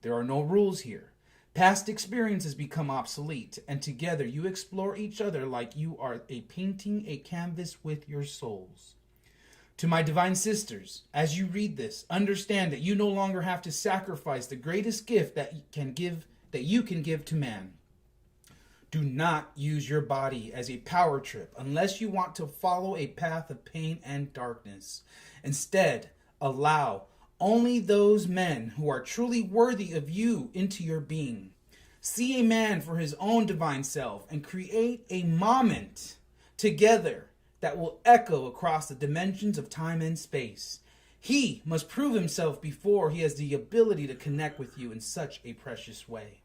There are no rules here. Past experiences become obsolete, and together you explore each other like you are painting a canvas with your souls. To my divine sisters, as you read this, understand that you no longer have to sacrifice the greatest gift that you can give to man. Do not use your body as a power trip unless you want to follow a path of pain and darkness. Instead, allow only those men who are truly worthy of you into your being. See a man for his own divine self and create a moment together that will echo across the dimensions of time and space. He must prove himself before he has the ability to connect with you in such a precious way.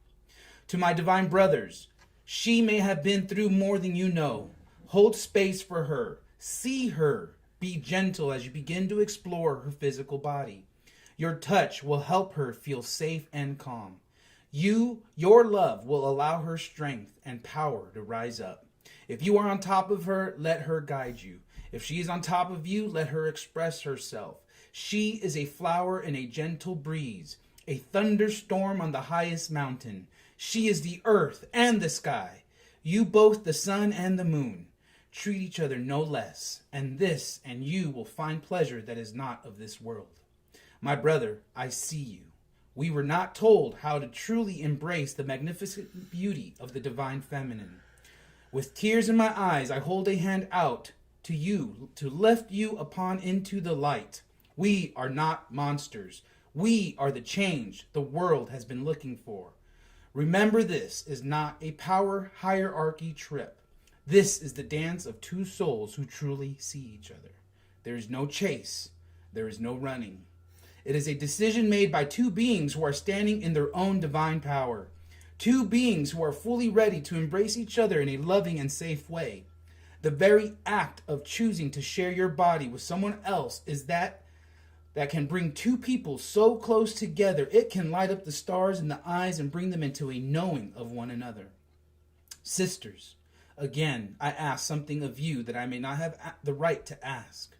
To my divine brothers, she may have been through more than you know. Hold space for her. See her. Be gentle as you begin to explore her physical body. Your touch will help her feel safe and calm. Your love will allow her strength and power to rise up. If you are on top of her, let her guide you. If she is on top of you, let her express herself. She is a flower in a gentle breeze, a thunderstorm on the highest mountain. She is the earth and the sky. You both the sun and the moon. Treat each other no less, and this and you will find pleasure that is not of this world. My brother, I see you. We were not told how to truly embrace the magnificent beauty of the divine feminine. With tears in my eyes, I hold a hand out to you to lift you upon into the light. We are not monsters. We are the change the world has been looking for. Remember, this is not a power hierarchy trip. This is the dance of two souls who truly see each other. There is no chase. There is no running. It is a decision made by two beings who are standing in their own divine power. Two beings who are fully ready to embrace each other in a loving and safe way. The very act of choosing to share your body with someone else is that can bring two people so close together, it can light up the stars in the eyes and bring them into a knowing of one another. Sisters, again, I ask something of you that I may not have the right to ask.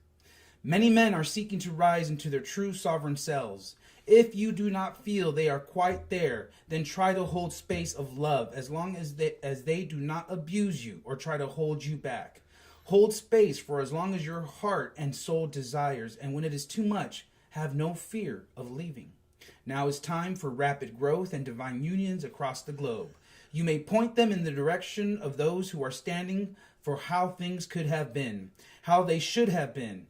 Many men are seeking to rise into their true sovereign selves. If you do not feel they are quite there, then try to hold space of love as long as they do not abuse you or try to hold you back. Hold space for as long as your heart and soul desires, and when it is too much, have no fear of leaving. Now is time for rapid growth and divine unions across the globe. You may point them in the direction of those who are standing for how things could have been, how they should have been.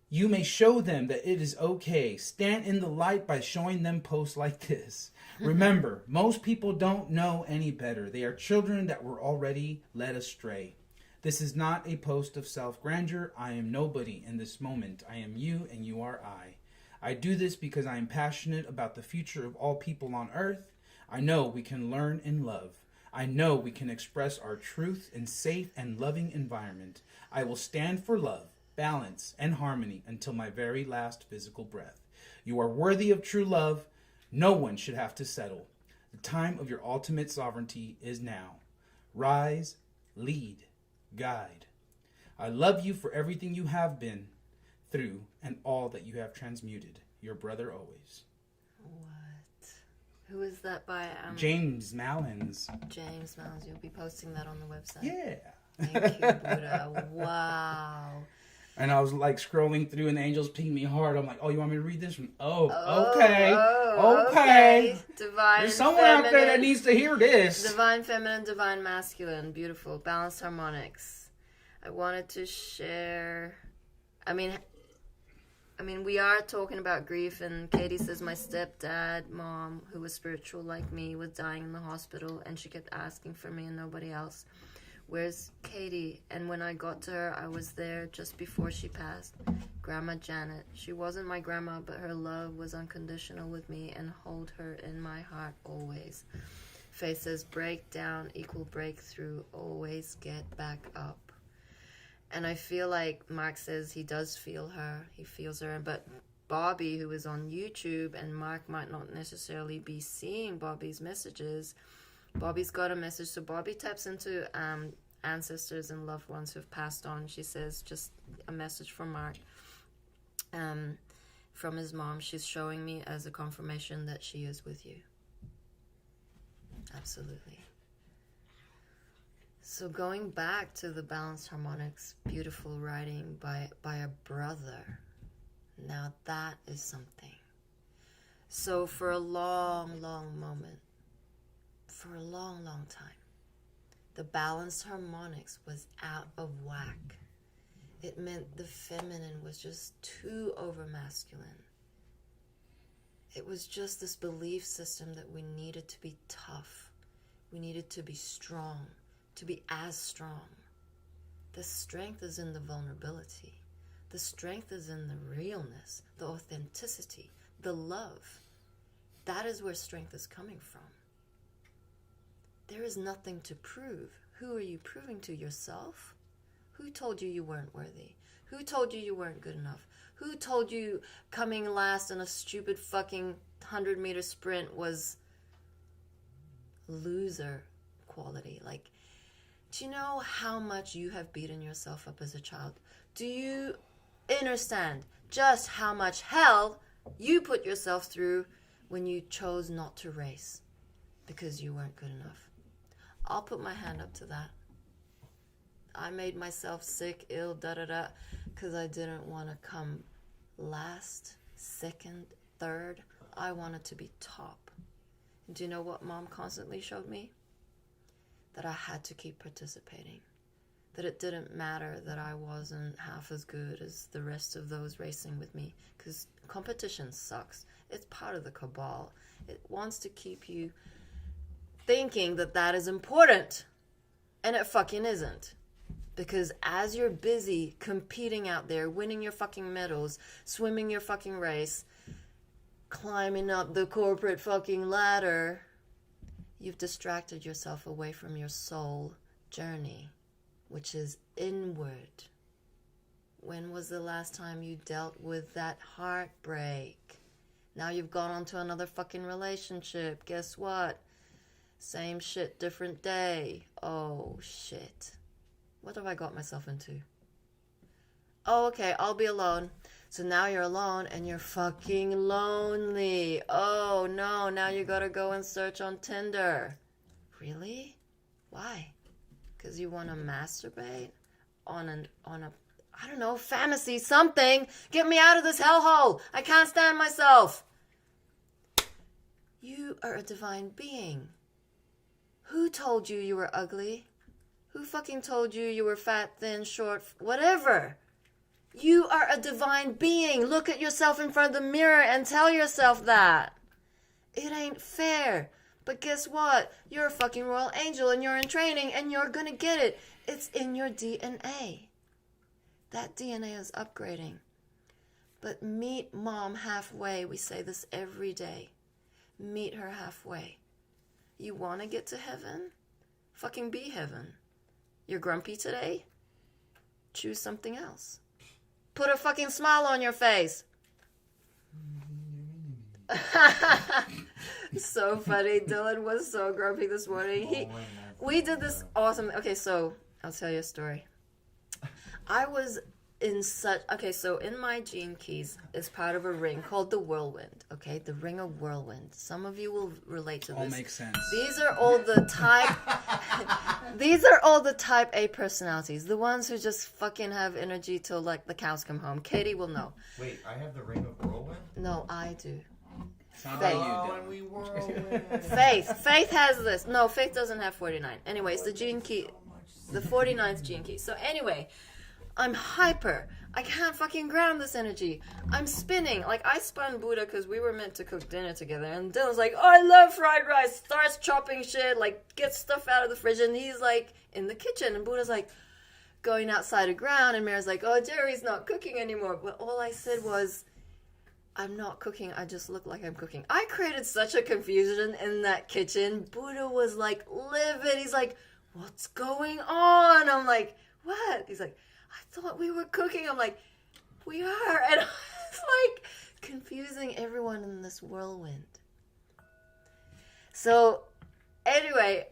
You may show them that it is okay. Stand in the light by showing them posts like this. Remember, most people don't know any better. They are children that were already led astray. This is not a post of self-grandeur. I am nobody in this moment. I am you and you are I. I do this because I am passionate about the future of all people on earth. I know we can learn and love. I know we can express our truth in safe and loving environment. I will stand for love, balance, and harmony until my very last physical breath. You are worthy of true love. No one should have to settle. The time of your ultimate sovereignty is now. Rise, lead, guide. I love you for everything you have been through and all that you have transmuted. Your brother always. What? Who is that by? James Mallins. James Mallins. You'll be posting that on the website. Yeah. Thank you, Buddha. Wow. And I was like scrolling through and the angels pinged me hard. I'm like, oh, you want me to read this one? Okay. Divine There's someone feminine, out there that needs to hear this. Divine feminine, divine masculine. Beautiful. Balanced harmonics. I wanted to share... I mean, we are talking about grief, and Katie says my stepdad, mom, who was spiritual like me, was dying in the hospital, and she kept asking for me and nobody else. Where's Katie? And when I got to her, I was there just before she passed. Grandma Janet. She wasn't my grandma, but her love was unconditional with me, and hold her in my heart always. Faith says breakdown equal breakthrough. Always get back up. And I feel like Mark says he does feel her. He feels her. But Bobby, who is on YouTube, and Mark might not necessarily be seeing Bobby's messages. Bobby's got a message. So Bobby taps into ancestors and loved ones who have passed on. She says just a message from Mark. From his mom. She's showing me as a confirmation that she is with you. Absolutely. So going back to the Balanced Harmonics, beautiful writing by a brother. Now that is something. So for a long, long moment, for a long, long time, the Balanced Harmonics was out of whack. It meant the feminine was just too over masculine. It was just this belief system that we needed to be tough. We needed to be strong. To be as strong. The strength is in the vulnerability. The strength is in the realness, the authenticity, the love. That is where strength is coming from. There is nothing to prove. Who are you proving to? Yourself? Who told you you weren't worthy? Who told you you weren't good enough? Who told you coming last in a stupid fucking 100-meter sprint was loser quality? Like, do you know how much you have beaten yourself up as a child? Do you understand just how much hell you put yourself through when you chose not to race because you weren't good enough? I'll put my hand up to that. I made myself sick, ill, because I didn't want to come last, second, third. I wanted to be top. And do you know what Mom constantly showed me? That I had to keep participating. That it didn't matter that I wasn't half as good as the rest of those racing with me. Because competition sucks. It's part of the cabal. It wants to keep you thinking that that is important. And it fucking isn't. Because as you're busy competing out there, winning your fucking medals, swimming your fucking race, climbing up the corporate fucking ladder, you've distracted yourself away from your soul journey, which is inward. When was the last time you dealt with that heartbreak? Now you've gone on to another fucking relationship. Guess what? Same shit, different day. Oh, shit. What have I got myself into? Oh, okay, I'll be alone. So now you're alone and you're fucking lonely. Oh no, now you gotta go and search on Tinder. Really? Why? Because you want to masturbate on a I don't know, fantasy, something. Get me out of this hellhole. I can't stand myself. You are a divine being. Who told you you were ugly? Who fucking told you you were fat, thin, short, whatever? You are a divine being. Look at yourself in front of the mirror and tell yourself that. It ain't fair. But guess what? You're a fucking royal angel and you're in training and you're gonna get it. It's in your DNA. That DNA is upgrading. But meet mom halfway. We say this every day. Meet her halfway. You want to get to heaven? Fucking be heaven. You're grumpy today? Choose something else. Put a fucking smile on your face. So funny. Dylan was so grumpy this morning. We did this awesome. Okay, so I'll tell you a story. I was in such. Okay, so in my gene keys is part of a ring called the whirlwind. Okay, the ring of whirlwind. Some of you will relate to this. All makes sense. These are all the type. These are all the type A personalities. The ones who just fucking have energy till like the cows come home. Katie will know. Wait, I have the ring of whirlwind? No, I do. Sound Faith. like you, and we whirlwind. Faith has this. No, Faith doesn't have 49. Anyways, the gene key, the 49th gene key. So anyway, I'm hyper. I can't fucking ground this energy. I'm spinning. Like, I spun Buddha because we were meant to cook dinner together. And Dylan's like, oh, I love fried rice. Starts chopping shit, like, gets stuff out of the fridge. And he's, like, in the kitchen. And Buddha's, like, going outside to ground. And Mary's like, oh, Jerry's not cooking anymore. But all I said was, I'm not cooking. I just look like I'm cooking. I created such a confusion in that kitchen. Buddha was, like, livid. He's like, what's going on? I'm like, what? He's like, I thought we were cooking. I'm like, we are. And I was like confusing everyone in this whirlwind. So anyway,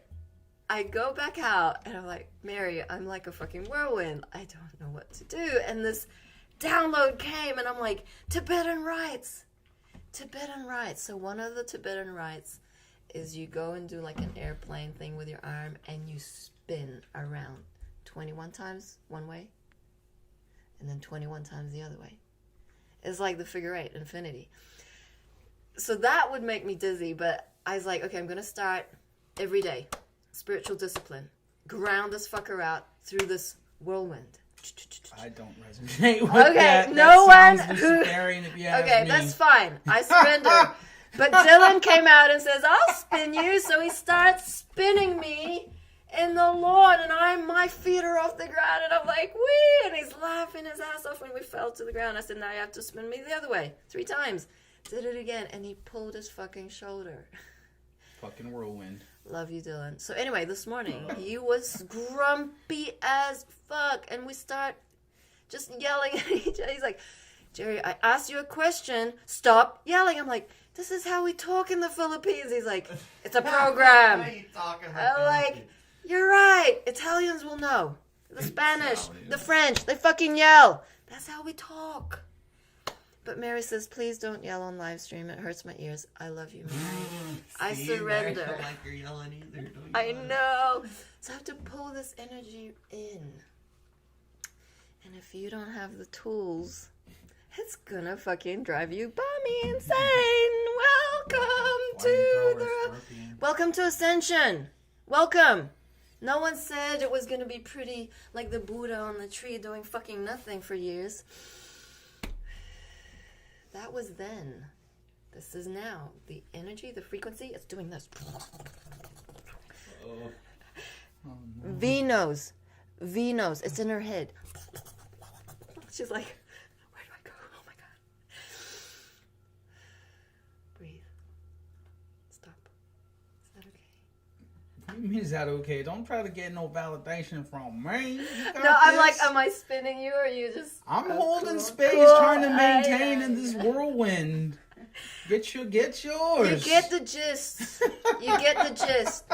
I go back out and I'm like, Mary, I'm like a fucking whirlwind. I don't know what to do. And this download came and I'm like, Tibetan rites. Tibetan rites. So one of the Tibetan rites is you go and do like an airplane thing with your arm and you spin around 21 times one way. And then 21 times the other way. It's like the figure eight, infinity. So that would make me dizzy, but I was like, okay, I'm going to start every day. Spiritual discipline. Ground this fucker out through this whirlwind. I don't resonate with okay, that. No that one who... Okay, that's fine. I surrender. But Dylan came out and says, I'll spin you. So he starts spinning me in the lawn, and my feet are off the ground, and I'm like, wee, and he's laughing his ass off when we fell to the ground. I said, now you have to spin me the other way 3 times. Did it again, and he pulled his fucking shoulder. Fucking whirlwind. Love you, Dylan. So anyway, this morning, he was grumpy as fuck, and we start just yelling at each other. He's like, Jerry, I asked you a question. Stop yelling. I'm like, this is how we talk in the Philippines. He's like, it's a program. I'm like, you're right. Italians will know. The Spanish, the French, they fucking yell. That's how we talk. But Mary says, please don't yell on live stream. It hurts my ears. I love you, Mary. I surrender. I don't like you're yelling either. Don't you I know. So I have to pull this energy in. And if you don't have the tools, it's gonna fucking drive you bummy insane. Welcome to Ascension. Welcome. No one said it was gonna be pretty like the Buddha on the tree doing fucking nothing for years. That was then. This is now. The energy, the frequency, it's doing this. Oh, no. V knows. It's in her head. She's like, where do I go? Oh my God. Breathe. Stop. Is that okay? What do you mean, is that okay? Don't try to get no validation from me. No, I'm like, am I spinning you or are you just... I'm holding space, trying to maintain in this whirlwind. Get yours. You get the gist. You get the gist.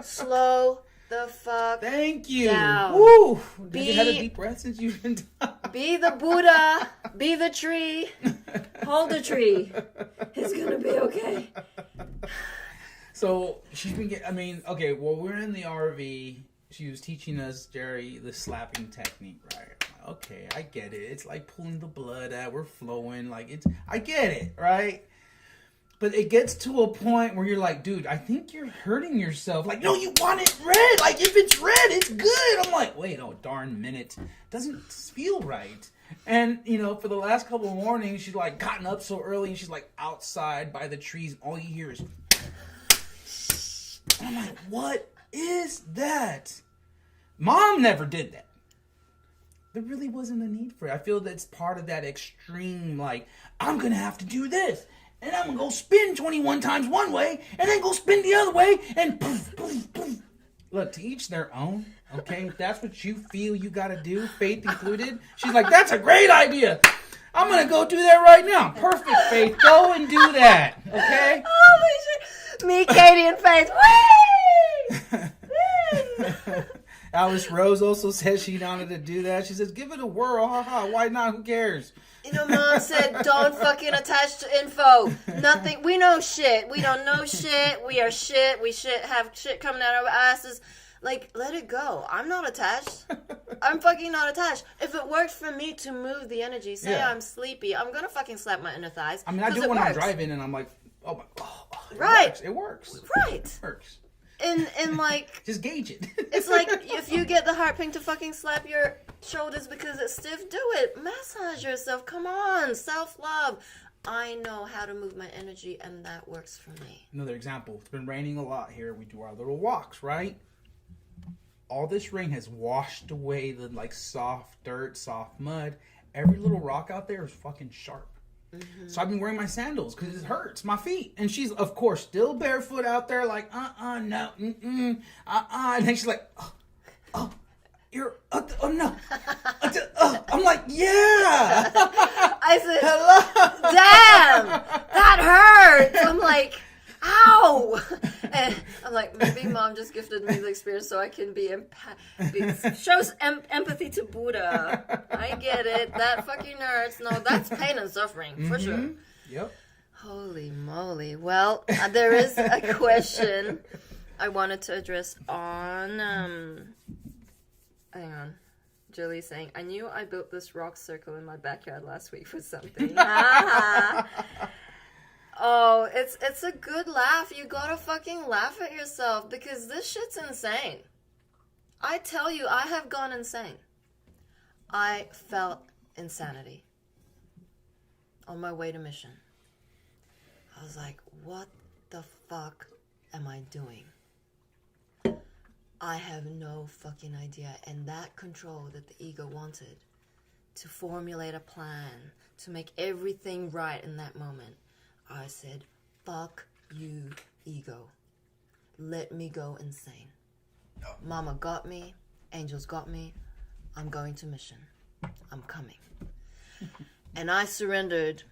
Slow the fuck Thank you. down. Woo! Have you had a deep breath since you've been done? Be the Buddha. Be the tree. Hold the tree. It's gonna be okay. So she's been we're in the RV. She was teaching us, Jerry, the slapping technique, right? Okay, I get it. It's like pulling the blood out. We're flowing. I get it, right? But it gets to a point where you're like, dude, I think you're hurting yourself. Like, no, you want it red. Like, if it's red, it's good. I'm like, wait, oh, darn minute. Doesn't feel right. And, for the last couple of mornings, she's like gotten up so early and she's like outside by the trees. And all you hear is... I'm like, what is that? Mom never did that. there really wasn't a need for it. I feel that's part of that extreme, like, I'm going to have to do this. And I'm going to go spin 21 times one way and then go spin the other way and poof, poof, poof. Look, to each their own, okay? If that's what you feel you got to do, Faith included. She's like, that's a great idea. I'm going to go do that right now. Perfect, Faith. Go and do that, okay? Holy shit. Me, Katie, and Faith. Whee! Alice Rose also says she wanted to do that. She says, give it a whirl. Haha. Why not? Who cares? You know, Mom said, don't fucking attach to info. Nothing. We know shit. We don't know shit. We are shit. We have shit coming out of our asses. Like, let it go. I'm not attached. I'm fucking not attached. If it works for me to move the energy, say I'm sleepy, I'm gonna fucking slap my inner thighs. I mean, I do it when I'm driving and I'm like, oh my, right. It works. Right. It works. And like, just gauge it. It's like, if you get the heart ping to fucking slap your shoulders because it's stiff, do it. Massage yourself. Come on. Self-love. I know how to move my energy, and that works for me. Another example. It's been raining a lot here. We do our little walks, right? All this rain has washed away the like soft dirt, soft mud. Every little rock out there is fucking sharp. Mm-hmm. So I've been wearing my sandals because it hurts my feet. And she's, of course, still barefoot out there like, no, And then she's like, oh, you're, oh, no. I'm like, yeah. I said, hello. Damn, that hurts. I'm like, ow. And I'm like, maybe Mom just gifted me the experience so I can shows empathy to Buddha. I get it. That fucking hurts. No, that's pain and suffering, for sure. Yep. Holy moly. Well, there is a question I wanted to address on, hang on. Julie's saying, I knew I built this rock circle in my backyard last week for something. Oh, it's a good laugh. You gotta fucking laugh at yourself because this shit's insane. I tell you, I have gone insane. I felt insanity on my way to mission. I was like, what the fuck am I doing? I have no fucking idea. And that control that the ego wanted to formulate a plan, to make everything right in that moment, I said, fuck you, ego. Let me go insane. Mama got me. Angels got me. I'm going to mission. I'm coming. And I surrendered.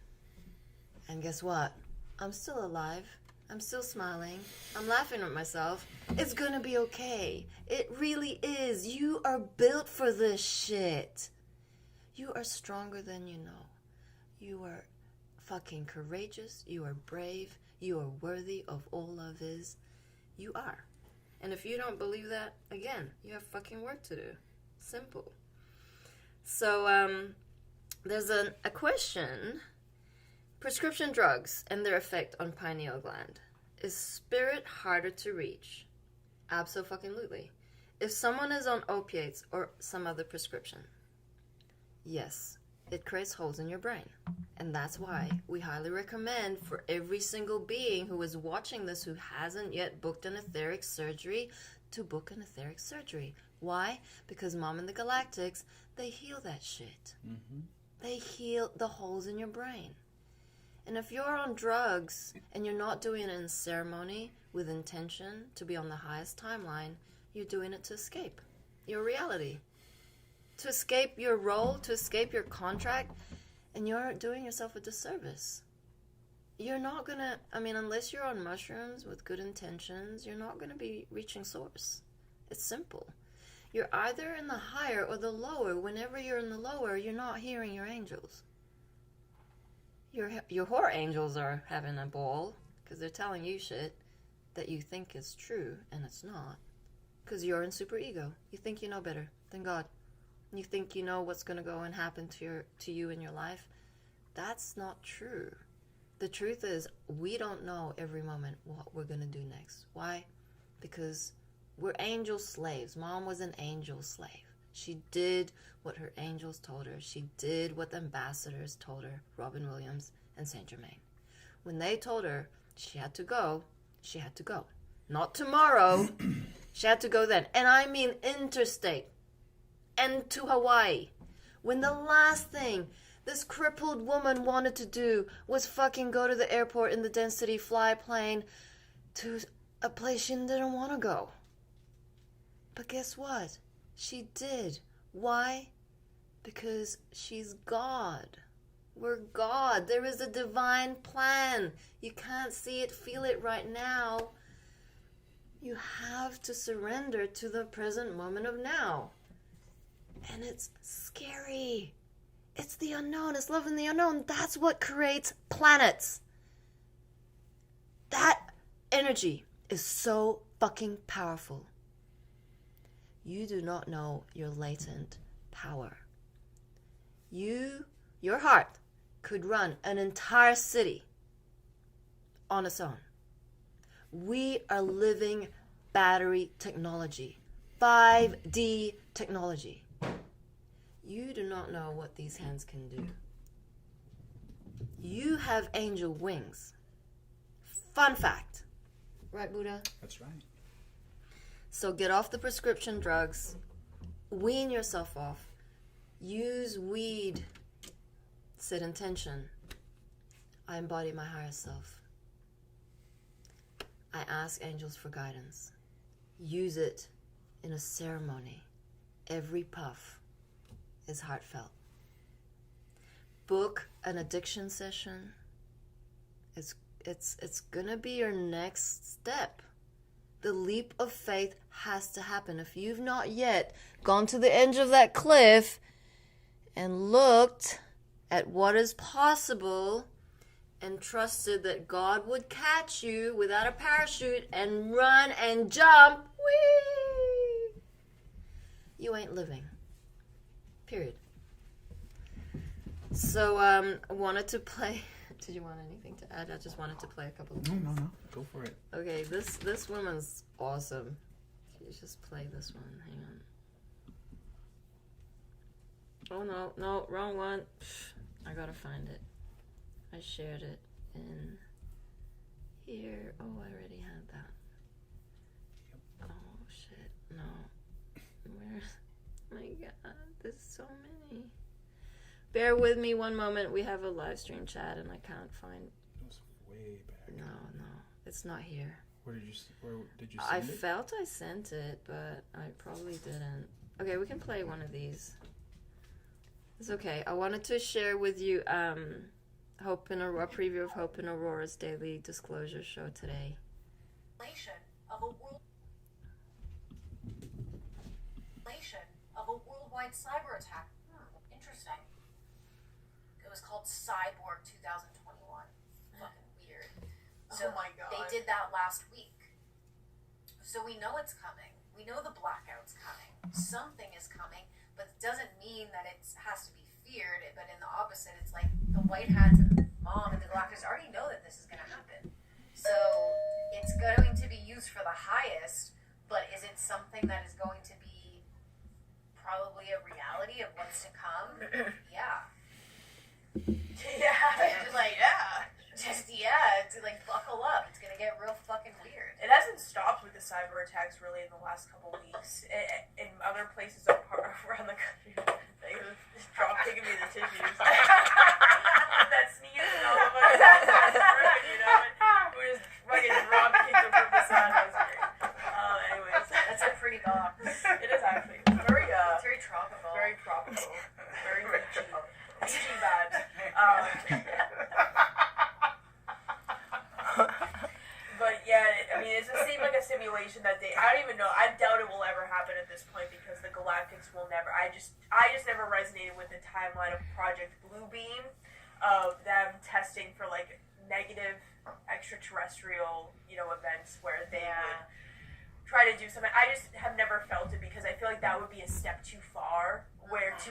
And guess what? I'm still alive. I'm still smiling. I'm laughing at myself. It's gonna be okay. It really is. You are built for this shit. You are stronger than you know. You are fucking courageous. You are brave. You are worthy of all love is. You are. And if you don't believe that, again, you have fucking work to do. Simple. So, there's a question. Prescription drugs and their effect on pineal gland. Is spirit harder to reach? Abso-fucking-lutely. If someone is on opiates or some other prescription, yes, it creates holes in your brain. And that's why we highly recommend for every single being who is watching this who hasn't yet booked an etheric surgery to book an etheric surgery. Why? Because Mom and the Galactics, they heal that shit. Mm-hmm. They heal the holes in your brain. And if you're on drugs and you're not doing it in ceremony with intention to be on the highest timeline, you're doing it to escape your reality, to escape your role, to escape your contract, and you're doing yourself a disservice. You're not going to, unless you're on mushrooms with good intentions, you're not going to be reaching source. It's simple. You're either in the higher or the lower. Whenever you're in the lower, you're not hearing your angels. Your horror angels are having a ball because they're telling you shit that you think is true and it's not. Because you're in super ego. You think you know better than God. You think you know what's going to go and happen to you in your life. That's not true. The truth is we don't know every moment what we're going to do next. Why? Because we're angel slaves. Mom was an angel slave. She did what her angels told her. She did what the ambassadors told her, Robin Williams and Saint Germain. When they told her she had to go, she had to go. Not tomorrow. She had to go then. And I mean interstate. And to Hawaii. when the last thing this crippled woman wanted to do was fucking go to the airport in the density fly plane to a place she didn't want to go. But guess what? She did. Why? Because she's God. We're God. There is a divine plan. You can't see it, feel it right now. You have to surrender to the present moment of now. And it's scary. It's the unknown. It's loving the unknown. That's what creates planets. That energy is so fucking powerful. You do not know your latent power. Your heart could run an entire city on its own. We are living battery technology, 5D technology. You do not know what these hands can do. You have angel wings. Fun fact. Right, Buddha? That's right. So get off the prescription drugs. Wean yourself off. Use weed. Set intention. I embody my higher self. I ask angels for guidance. Use it in a ceremony. Every puff is heartfelt. Book an addiction session. It's gonna be your next step. The leap of faith has to happen. If you've not yet gone to the edge of that cliff and looked at what is possible and trusted that God would catch you without a parachute and run and jump, whee! You ain't living. Period. So, I wanted to play... Did you want anything to add? I just wanted to play a couple of things. No. Go for it. Okay, this woman's awesome. You just play this one. Hang on. Oh, no, wrong one. I gotta find it. I shared it in here. Oh, I already had that. Oh, shit. No. Where's... My God, there's so many. Bear with me one moment. We have a live stream chat and I can't find... It was way back. No. It's not here. Where did you send I it? felt I sent it, but I probably didn't. Okay, we can play one of these. It's okay. I wanted to share with you a preview of Hope in Aurora's daily disclosure show today. Of a worldwide cyber attack. Interesting. It was called Cyborg 2021. Fucking weird. So oh my God. They did that last week. So we know it's coming. We know the blackout's coming. Something is coming, but it doesn't mean that it has to be feared. But in the opposite, it's like the white hats and the mom and the Galactus already know that this is going to happen. So it's going to be used for the highest, but is it something that is going to be probably a reality of what's to come? Yeah. Just buckle up. It's gonna get real fucking weird. It hasn't stopped with the cyber attacks really in the last couple weeks. In other places around the country, they were drop kicking me the tissues. That sneeze and all of us, you know, and we just fucking drop kicked them from the side. That was great. Anyways, That's a pretty box. it is actually very It's very tropical. very tropical, very Fiji bad. But yeah, I mean, it seemed like a simulation that I don't even know. I doubt it will ever happen at this point because the Galactics will never. I just never resonated with the timeline of Project Bluebeam, of them testing for like negative extraterrestrial, events where they would try to do something. I just have never felt it because I feel like that would be a step too far, where to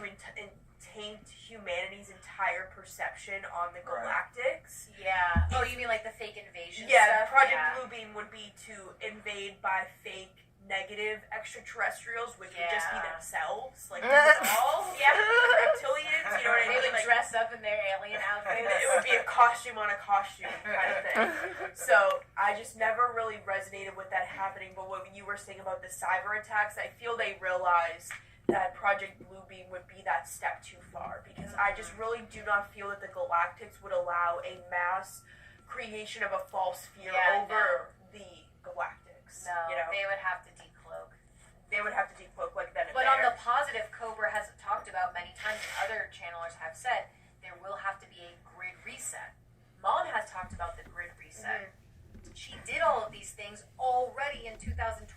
taint humanity's entire perception on the Galactics. Yeah. Oh, you mean like the fake invasion Yeah, stuff? Project Bluebeam would be to invade by fake negative extraterrestrials, which would just be themselves, like all reptilians, you know what I They mean? would Like, dress up in their alien outfits. it would be a costume on a costume kind of thing. So I just never really resonated with that happening. But what you were saying about the cyber attacks, I feel they realized that Project Bluebeam would be that step too far, because I just really do not feel that the Galactics would allow a mass creation of a false fear over the Galactics. No, you know? they would have to decloak. They would have to decloak like that. But on the positive, Cobra has talked about many times, and other channelers have said, there will have to be a grid reset. Mom has talked about the grid reset. She did all of these things already in 2020.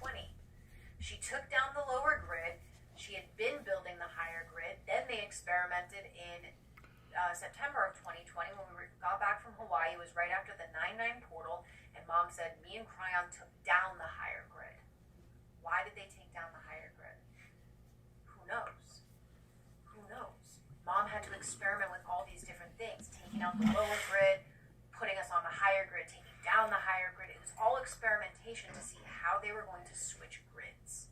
She took down the lower grid. She had been building the higher grid. Then they experimented in September of 2020 when we got back from Hawaii. It was right after the 9/9 portal, and Mom said, me and Cryon took down the higher grid. Why did they take down the higher grid? Who knows? Who knows? Mom had to experiment with all these different things, taking out the lower grid, putting us on the higher grid, taking down the higher grid. It was all experimentation to see how they were going to switch grids.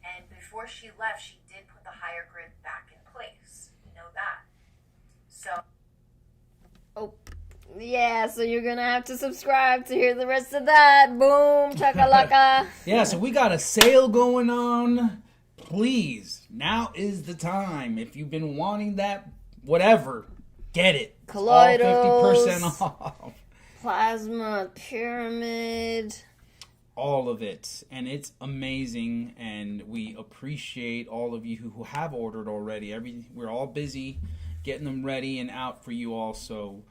And before she left, she did put the higher grid back in place. We know that. So... Oh, yeah, so you're gonna have to subscribe to hear the rest of that. Boom, chakalaka. Yeah, so we got a sale going on. Please, now is the time. If you've been wanting that, whatever, get it. It's all Colloidals. 50% off. Plasma pyramid. All of it. And it's amazing. And we appreciate all of you who have ordered already. We're all busy getting them ready and out for you all. So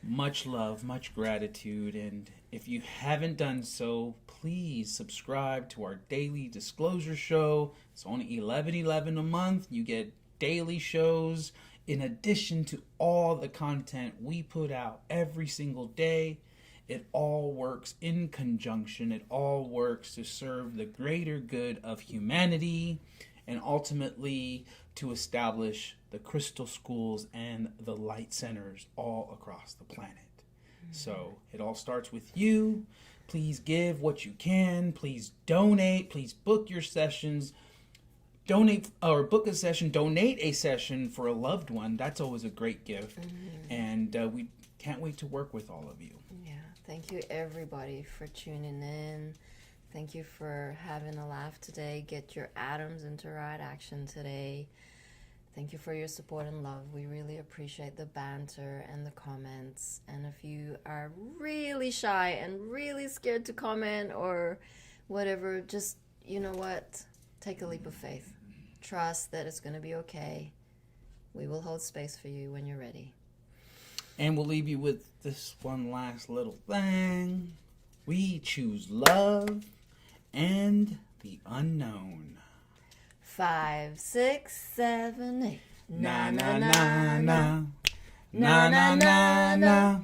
much love, much gratitude. And if you haven't done so, please subscribe to our daily disclosure show. It's only $11.11 a month. You get daily shows in addition to all the content we put out every single day. It all works in conjunction. It all works to serve the greater good of humanity and ultimately to establish the crystal schools and the light centers all across the planet. So it all starts with you. Please give what you can. Please donate. Please book your sessions. Donate or book a session. Donate a session for a loved one. That's always a great gift. And we can't wait to work with all of you. Yeah, thank you everybody for tuning in. Thank you for having a laugh today. Get your atoms into right action today. Thank you for your support and love. We really appreciate the banter and the comments. And if you are really shy and really scared to comment or whatever, just, you know what? Take a leap of faith. Trust that it's going to be okay. We will hold space for you when you're ready. And we'll leave you with this one last little thing. We choose love and the unknown. 5, 6, 7, 8. Na na na na. Na na na na.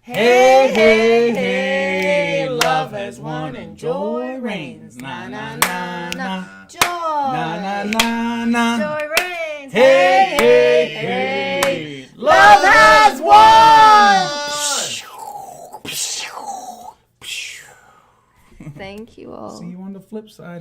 Hey, hey, hey. Love has won and joy reigns. Na na na na. Joy. Na na na na. Joy reigns. Hey, hey, hey. Love has won. Thank you all. See you on the flip side.